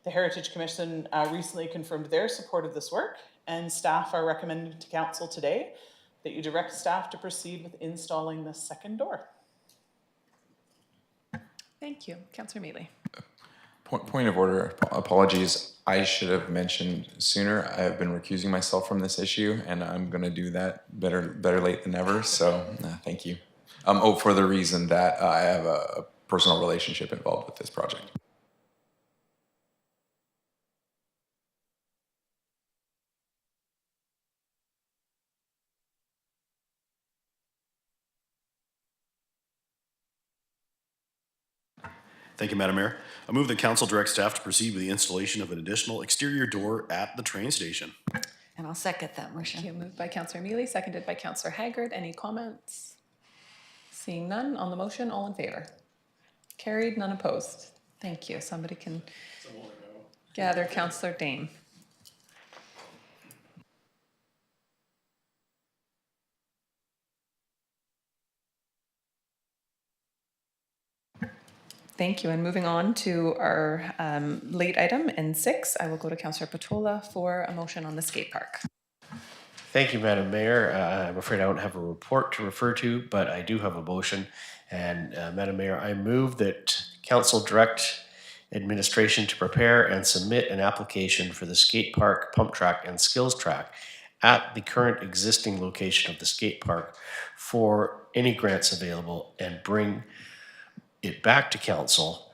The Heritage Commission recently confirmed their support of this work, and staff are recommending to council today that you direct staff to proceed with installing the second door. Thank you. Councillor Mealy. Point of order, apologies. I should have mentioned sooner. I have been recusing myself from this issue, and I'm going to do that better late than never. So thank you. For the reason that I have a personal relationship involved with this project. Thank you, Madam Mayor. I move that council direct staff to proceed with the installation of an additional exterior door at the train station. And I'll second that motion. Thank you. Moved by Councillor Mealy, seconded by Councillor Haggard. Any comments? Seeing none on the motion, all in favor? Carried, none opposed. Thank you. Somebody can gather Councillor Dane. Thank you. And moving on to our late item N6, I will go to Councillor Patola for a motion on the skate park. Thank you, Madam Mayor. I'm afraid I don't have a report to refer to, but I do have a motion. And Madam Mayor, I move that council direct administration to prepare and submit an application for the skate park, pump track, and skills track at the current existing location of the skate park for any grants available and bring it back to council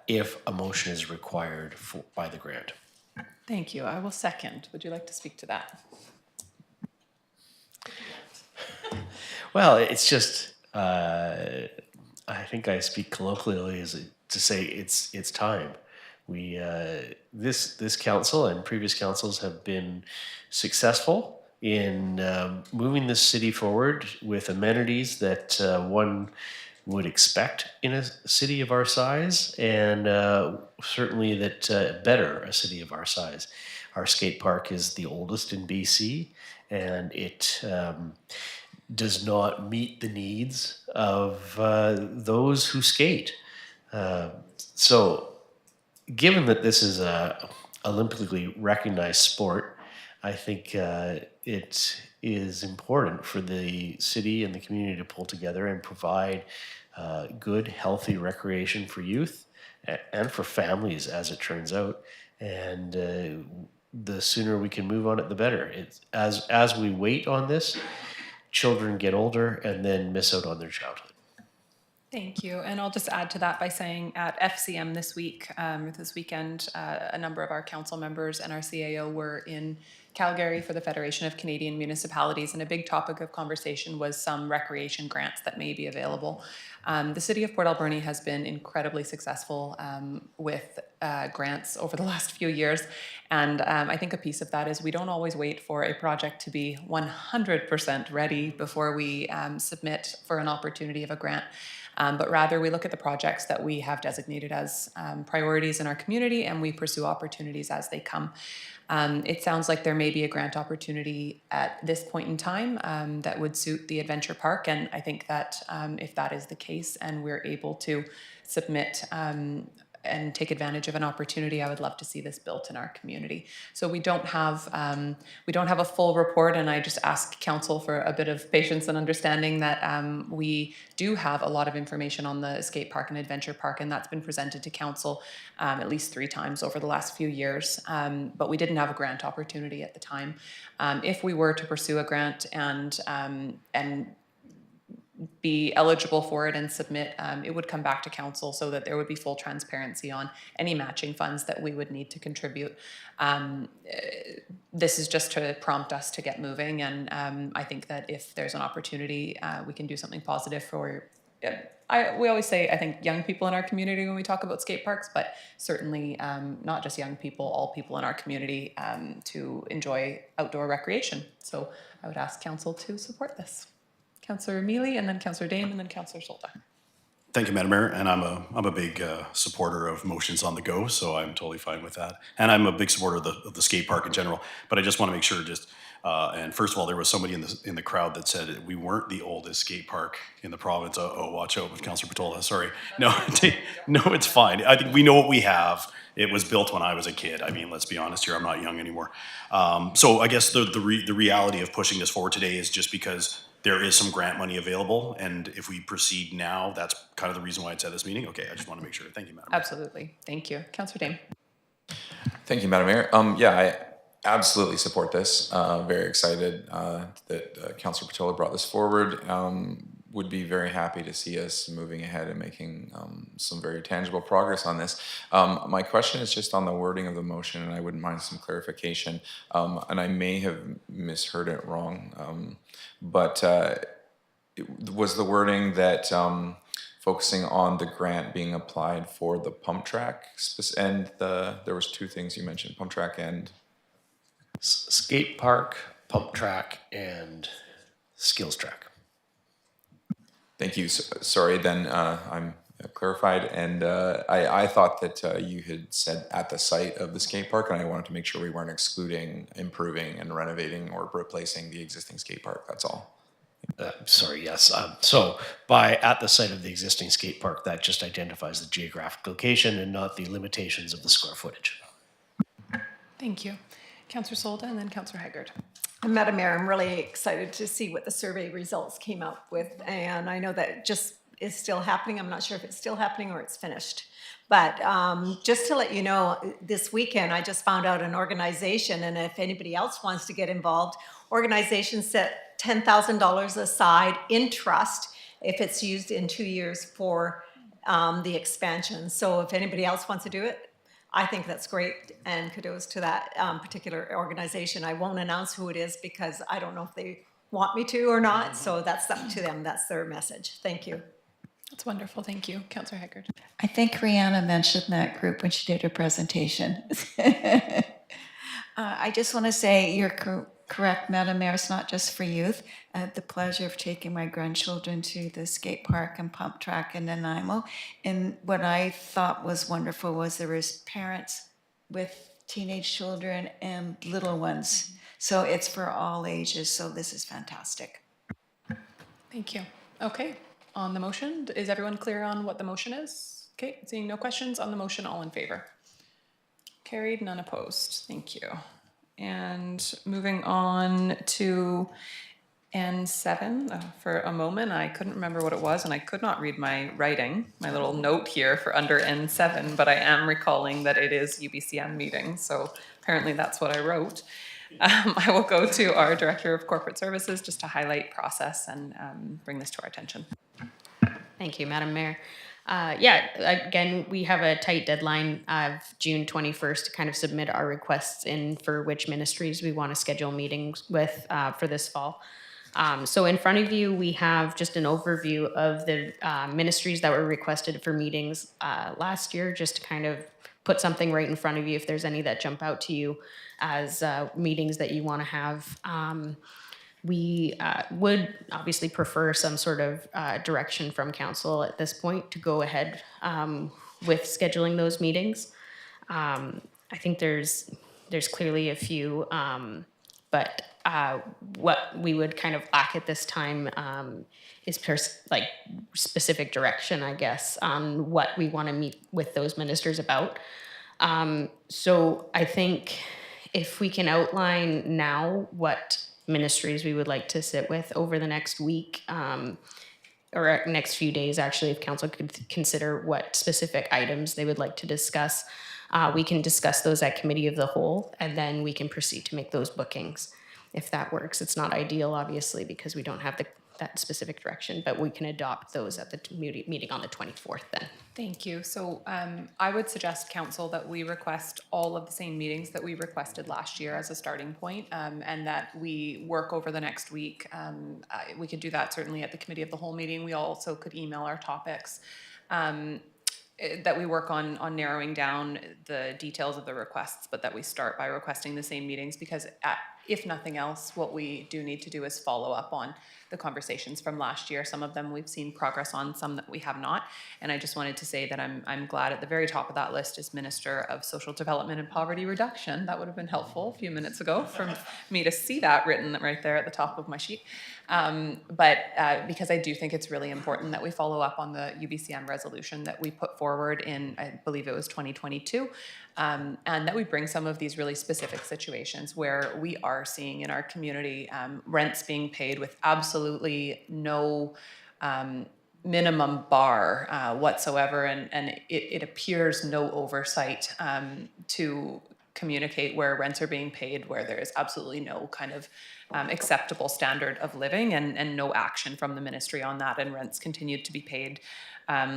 if a motion is required by the grant. Thank you. I will second. Would you like to speak to that? Well, it's just, I think I speak colloquially to say it's time. We this council and previous councils have been successful in moving this city forward with amenities that one would expect in a city of our size, and certainly that better a city of our size. Our skate park is the oldest in BC, and it does not meet the needs of those who skate. So given that this is a Olympically recognized sport, I think it is important for the city and the community to pull together and provide good, healthy recreation for youth and for families, as it turns out. And the sooner we can move on it, the better. It's, as we wait on this, children get older and then miss out on their childhood. Thank you. And I'll just add to that by saying at FCM this weekend, a number of our council members and our CAO were in Calgary for the Federation of Canadian Municipalities, and a big topic of conversation was some recreation grants that may be available. The City of Port Alberni has been incredibly successful with grants over the last few years, and I think a piece of that is we don't always wait for a project to be 100% ready before we submit for an opportunity of a grant. But rather we look at the projects that we have designated as priorities in our community, and we pursue opportunities as they come. It sounds like there may be a grant opportunity at this point in time that would suit the adventure park, and I think that if that is the case and we're able to submit and take advantage of an opportunity, I would love to see this built in our community. So we don't have a full report, and I just ask council for a bit of patience and understanding that we do have a lot of information on the skate park and adventure park, and that's been presented to council at least 3 times over the last few years. But we didn't have a grant opportunity at the time. If we were to pursue a grant and be eligible for it and submit, it would come back to council so that there would be full transparency on any matching funds that we would need to contribute. This is just to prompt us to get moving, and I think that if there's an opportunity, we can do something positive for, we always say, I think, young people in our community when we talk about skate parks, but certainly not just young people, all people in our community to enjoy outdoor recreation. So I would ask council to support this. Councillor Mealy, and then Councillor Dame, and then Councillor Solda. Thank you, Madam Mayor, and I'm a big supporter of motions on the go, so I'm totally fine with that. And I'm a big supporter of the skate park in general, but I just want to make sure and first of all, there was somebody in the crowd that said we weren't the oldest skate park in the province. Oh, watch out with Councillor Patola, sorry. No, no, it's fine. I think we know what we have. It was built when I was a kid. I mean, let's be honest here, I'm not young anymore. So I guess the reality of pushing this forward today is just because there is some grant money available, and if we proceed now, that's kind of the reason why it's at this meeting. Okay, I just want to make sure. Thank you, Madam Mayor. Absolutely. Thank you. Councillor Dame. Thank you, Madam Mayor. Yeah, I absolutely support this. Very excited that Councillor Patola brought this forward. Would be very happy to see us moving ahead and making some very tangible progress on this. My question is just on the wording of the motion, and I wouldn't mind some clarification. And I may have misheard it wrong, but was the wording that focusing on the grant being applied for the pump track, and there was 2 things you mentioned, pump track and Skate park, pump track, and skills track. Thank you. Sorry, then I'm clarified. And I thought that you had said at the site of the skate park, and I wanted to make sure we weren't excluding improving and renovating or replacing the existing skate park. That's all. Sorry, yes. So by at the site of the existing skate park, that just identifies the geographic location and not the limitations of the square footage. Thank you. Councillor Solda, and then Councillor Haggard. Madam Mayor, I'm really excited to see what the survey results came up with, and I know that just is still happening. I'm not sure if it's still happening or it's finished. But just to let you know, this weekend I just found out an organization, and if anybody else wants to get involved, organizations set $10,000 aside in trust if it's used in 2 years for the expansion. So if anybody else wants to do it, I think that's great, and kudos to that particular organization. I won't announce who it is because I don't know if they want me to or not, so that's up to them. That's their message. Thank you. That's wonderful. Thank you. Councillor Haggard. I think Rihanna mentioned that group when she did her presentation. I just want to say you're correct, Madam Mayor. It's not just for youth. I had the pleasure of taking my grandchildren to the skate park and pump track in Nanaimo. And what I thought was wonderful was there was parents with teenage children and little ones. So it's for all ages. So this is fantastic. Thank you. Okay, on the motion, is everyone clear on what the motion is? Okay, seeing no questions on the motion, all in favor? Carried, none opposed. Thank you. And moving on to N7, for a moment, I couldn't remember what it was, and I could not read my writing, my little note here for under N7, but I am recalling that it is UBCM meeting, so apparently that's what I wrote. I will go to our Director of Corporate Services just to highlight process and bring this to our attention. Thank you, Madam Mayor. Again, we have a tight deadline of June 21st to kind of submit our requests in for which ministries we want to schedule meetings with for this fall. So in front of you, we have just an overview of the ministries that were requested for meetings last year, just to kind of put something right in front of you if there's any that jump out to you as meetings that you want to have. We would obviously prefer some sort of direction from council at this point to go ahead with scheduling those meetings. I think there's clearly a few, but what we would kind of lack at this time is specific direction, I guess, on what we want to meet with those ministers about. So I think if we can outline now what ministries we would like to sit with over the next week or next few days, actually, if council could consider what specific items they would like to discuss, we can discuss those at committee of the whole, and then we can proceed to make those bookings if that works. It's not ideal, obviously, because we don't have that specific direction, but we can adopt those at the meeting on the 24th then. Thank you. So I would suggest, council, that we request all of the same meetings that we requested last year as a starting point, and that we work over the next week. We could do that certainly at the committee of the whole meeting. We also could email our topics. That we work on narrowing down the details of the requests, but that we start by requesting the same meetings, because if nothing else, what we do need to do is follow up on the conversations from last year. Some of them we've seen progress on, some that we have not. And I just wanted to say that I'm glad at the very top of that list is Minister of Social Development and Poverty Reduction. That would have been helpful a few minutes ago for me to see that written right there at the top of my sheet. But because I do think it's really important that we follow up on the UBCM resolution that we put forward in, I believe it was 2022, and that we bring some of these really specific situations where we are seeing in our community rents being paid with absolutely no minimum bar whatsoever, and it appears no oversight to communicate where rents are being paid, where there is absolutely no kind of acceptable standard of living, and no action from the ministry on that, and rents continue to be paid.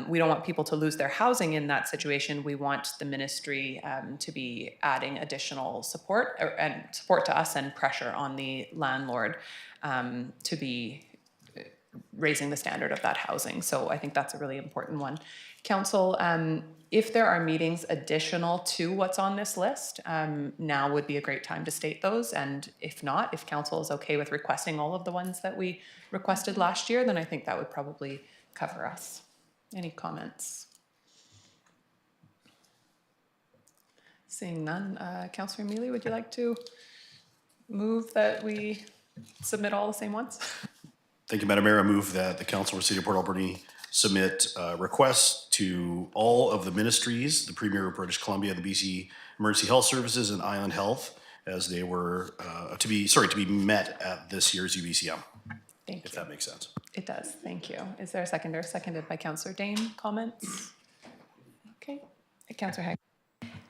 We don't want people to lose their housing in that situation. We want the ministry to be adding additional support and support to us, and pressure on the landlord to be raising the standard of that housing. So I think that's a really important one. Council, if there are meetings additional to what's on this list, now would be a great time to state those. And if not, if council is okay with requesting all of the ones that we requested last year, then I think that would probably cover us. Any comments? Seeing none, Councillor Mealy, would you like to move that we submit all the same ones? Thank you, Madam Mayor. I move that the Council of the City of Port Alberni submit requests to all of the ministries, the Premier of British Columbia, the BC Emergency Health Services, and Island Health, as they were to be met at this year's UBCM. Thank if you. that makes sense. It does, thank you. Is there a seconder? Seconded by Councillor Dane. Comments? Okay, Councillor Haig.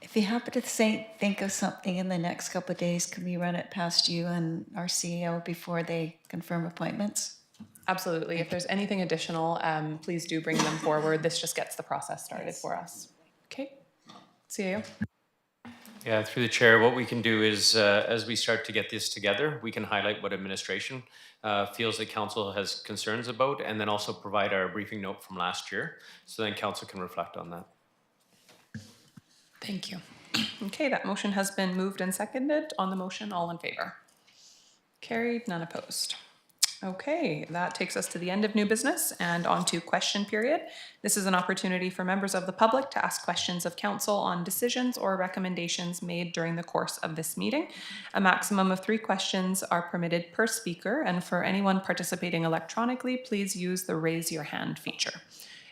If you happen to think of something in the next couple of days, can we run it past you and our CEO before they confirm appointments? Absolutely. If there's anything additional, please do bring them forward. This just gets the process started for us. Okay, CAO. Yeah, through the chair, what we can do is, as we start to get this together, we can highlight what administration feels that council has concerns about, and then also provide our briefing note from last year, so then council can reflect on that. Thank you. Okay, that motion has been moved and seconded. On the motion, all in favor? Carried, none opposed. Okay, that takes us to the end of new business and on to question period. This is an opportunity for members of the public to ask questions of council on decisions or recommendations made during the course of this meeting. A maximum of 3 questions are permitted per speaker, and for anyone participating electronically, please use the raise your hand feature.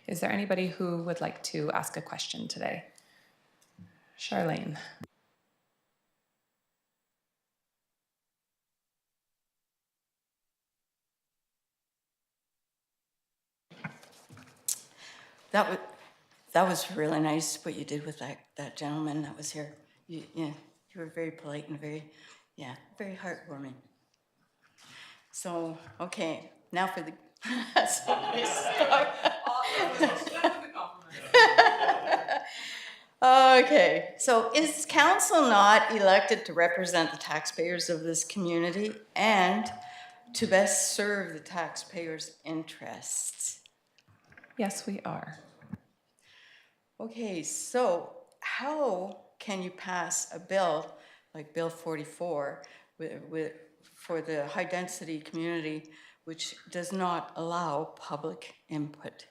Is there anybody who would like to ask a question today? Charlene. That was really nice what you did with that gentleman that was here. You were very polite and very heartwarming. So, okay, now for the, okay, so is council not elected to represent the taxpayers of this community and to best serve the taxpayers' interests? Yes, we are. Okay, so how can you pass a bill like Bill 44 for the high-density community which does not allow public input?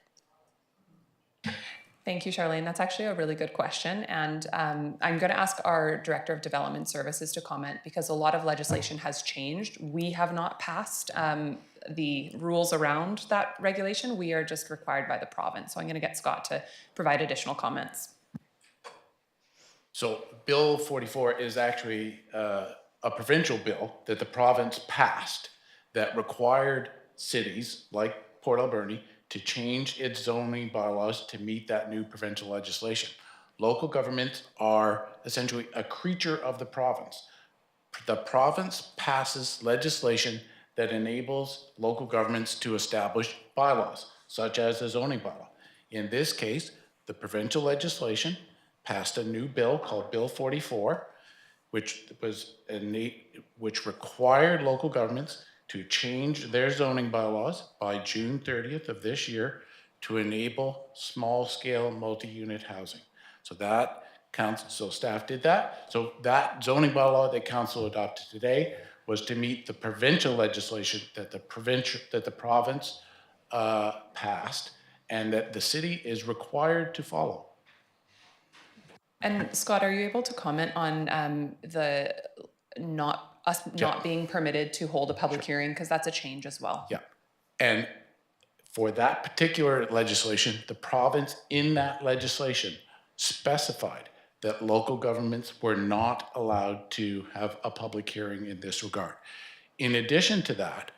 Thank you, Charlene. That's actually a really good question. And I'm going to ask our Director of Development Services to comment because a lot of legislation has changed. We have not passed the rules around that regulation. We are just required by the province. So I'm going to get Scott to provide additional comments. So Bill 44 is actually a provincial bill that the province passed that required cities like Port Alberni to change its zoning bylaws to meet that new provincial legislation. Local governments are essentially a creature of the province. The province passes legislation that enables local governments to establish bylaws, such as the zoning bylaw. In this case, the provincial legislation passed a new bill called Bill 44, which required local governments to change their zoning bylaws by June 30th of this year to enable small-scale multi-unit housing. So that council, so staff did that. So that zoning bylaw that council adopted today was to meet the provincial legislation that the province passed and that the city is required to follow. And Scott, are you able to comment on not being permitted to hold a public hearing? Because that's a change as well. Yeah. And for that particular legislation, the province in that legislation specified that local governments were not allowed to have a public hearing in this regard. In addition to that,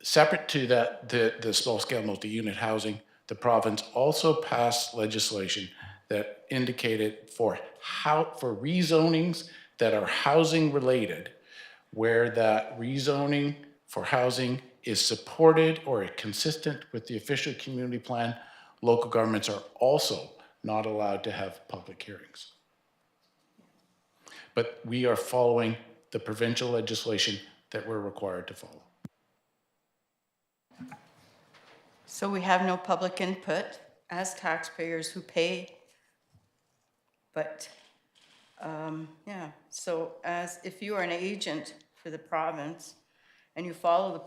separate to that, the small-scale multi-unit housing, the province also passed legislation that indicated for rezonings that are housing related, where that rezoning for housing is supported or consistent with the official community plan, local governments are also not allowed to have public hearings. But we are following the provincial legislation that we're required to follow. So we have no public input as taxpayers who pay, but yeah, so as if you are an agent for the province and you follow the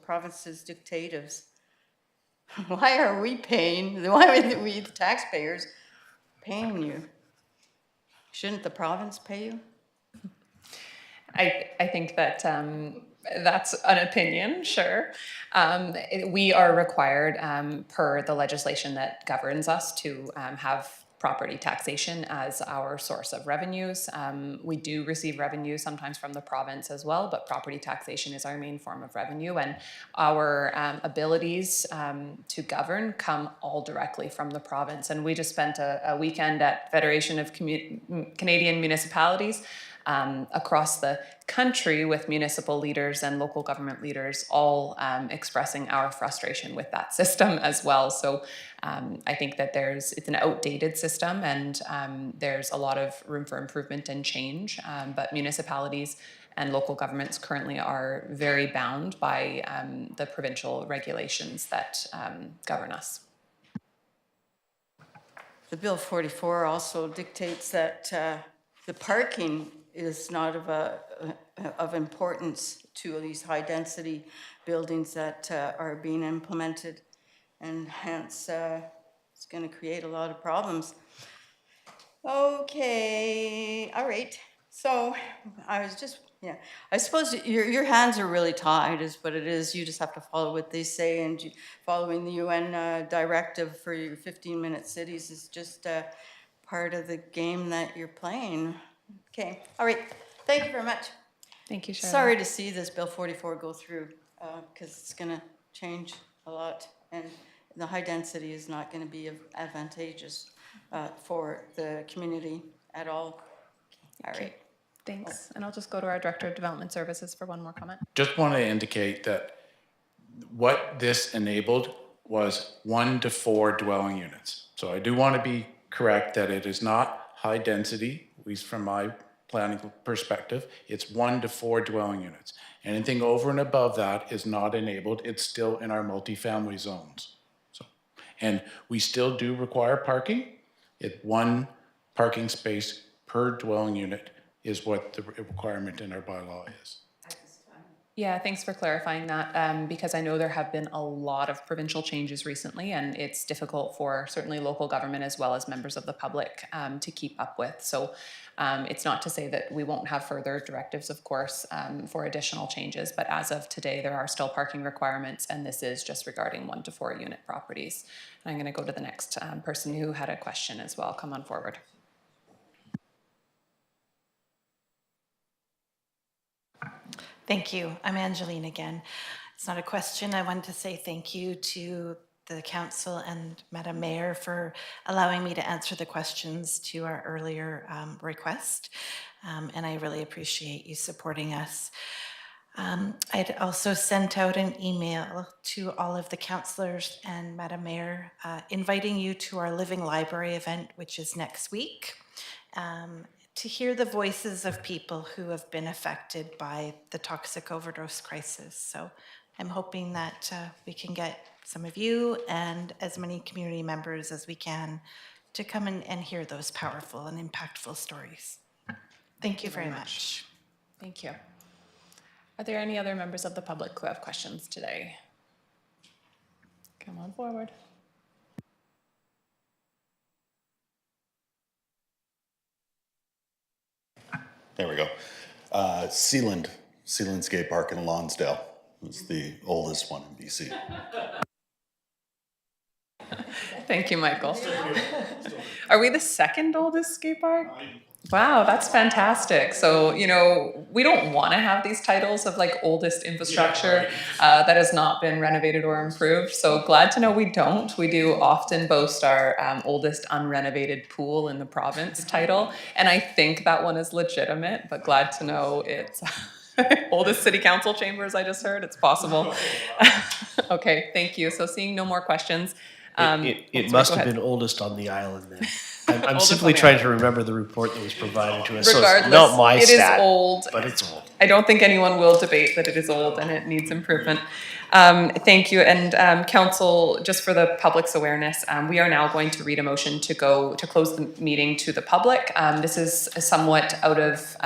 province's dictatives, why are we paying, why are we the taxpayers paying you? Shouldn't the province pay you? I think that that's an opinion, sure. We are required per the legislation that governs us to have property taxation as our source of revenues. We do receive revenue sometimes from the province as well, but property taxation is our main form of revenue, and our abilities to govern come all directly from the province. And we just spent a weekend at Federation of Canadian Municipalities across the country with municipal leaders and local government leaders all expressing our frustration with that system as well. So I think that it's an outdated system, and there's a lot of room for improvement and change, but municipalities and local governments currently are very bound by the provincial regulations that govern us. The Bill 44 also dictates that the parking is not of importance to these high-density buildings that are being implemented, and hence it's going to create a lot of problems. Okay, all right. So I suppose your hands are really tied, is what it is. You just have to follow what they say, and following the UN directive for your 15-minute cities is just part of the game that you're playing. Okay, all right. Thank you very much. Thank you, Charlotte. Sorry to see this Bill 44 go through, because it's going to change a lot, and the high density is not going to be advantageous for the community at all. All right. Thanks. And I'll just go to our Director of Development Services for one more comment. Just want to indicate that what this enabled was 1 to 4 dwelling units. So I do want to be correct that it is not high density, at least from my planning perspective. It's 1 to 4 dwelling units. Anything over and above that is not enabled. It's still in our multifamily zones. So, and we still do require parking. 1 parking space per dwelling unit is what the requirement in our bylaw is. Yeah, thanks for clarifying that, because I know there have been a lot of provincial changes recently, and it's difficult for certainly local government as well as members of the public to keep up with. So it's not to say that we won't have further directives, of course, for additional changes, but as of today, there are still parking requirements, and this is just regarding 1 to 4 unit properties. And I'm going to go to the next person who had a question as well. Come on forward. Thank you. I'm Angeline again. It's not a question. I wanted to say thank you to the council and Madam Mayor for allowing me to answer the questions to our earlier request. And I really appreciate you supporting us. I'd also sent out an email to all of the councillors and Madam Mayor inviting you to our Living Library event, which is next week. To hear the voices of people who have been affected by the toxic overdose crisis. So I'm hoping that we can get some of you and as many community members as we can to come and hear those powerful and impactful stories. Thank you very much. Thank you. Are there any other members of the public who have questions today? Come on forward. There we go. Sealand Skate Park in Lonsdale. It's the oldest one in BC. Thank you, Michael. Are we the second oldest skate park? Wow, that's fantastic. So, you know, we don't want to have these titles of like oldest infrastructure that has not been renovated or improved. So glad to know we don't. We do often boast our oldest unrenovated pool in the province title. And I think that one is legitimate, but glad to know it's oldest city council chambers, I just heard. It's possible. Okay, thank you. So seeing no more questions. It must have been oldest on the island then. I'm simply trying to remember the report that was provided to us. Regardless, so it's not my it stat, is old. but it's old. I don't think anyone will debate that it is old and it needs improvement. Thank you. And council, just for the public's awareness, we are now going to read a motion to close the meeting to the public. This is somewhat out of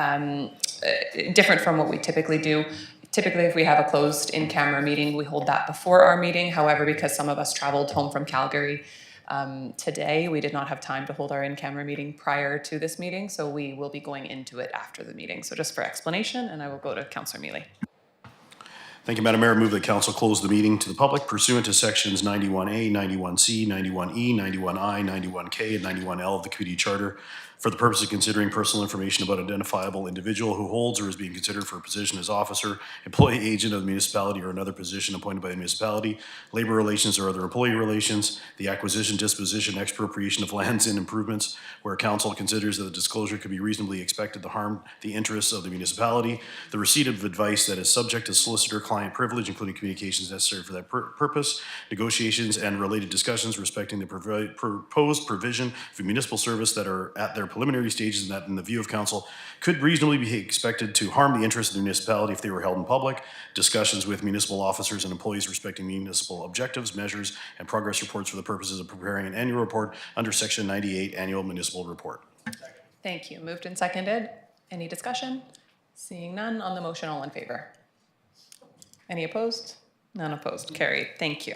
different from what we typically do. Typically, if we have a closed in-camera meeting, we hold that before our meeting. However, because some of us traveled home from Calgary today, we did not have time to hold our in-camera meeting prior to this meeting, so we will be going into it after the meeting. So just for explanation, and I will go to Councillor Mealy. Thank you, Madam Mayor. I move that council close the meeting to the public pursuant to sections 91A, 91C, 91E, 91I, 91K, and 91L of the Community Charter for the purpose of considering personal information about identifiable individual who holds or is being considered for a position as officer, employee agent of the municipality or another position appointed by the municipality, labor relations or other employee relations, the acquisition, disposition, expropriation of lands and improvements where council considers that the disclosure could be reasonably expected to harm the interests of the municipality, the receipt of advice that is subject to solicitor-client privilege, including communications necessary for that purpose, negotiations and related discussions respecting the proposed provision of municipal service that are at their preliminary stages and that in the view of council could reasonably be expected to harm the interests of the municipality if they were held in public, discussions with municipal officers and employees respecting municipal objectives, measures, and progress reports for the purposes of preparing an annual report under section 98 annual municipal report. Thank you. Moved and seconded. Any discussion? Seeing none on the motion, all in favor? Any opposed? None opposed. Carried. Thank you.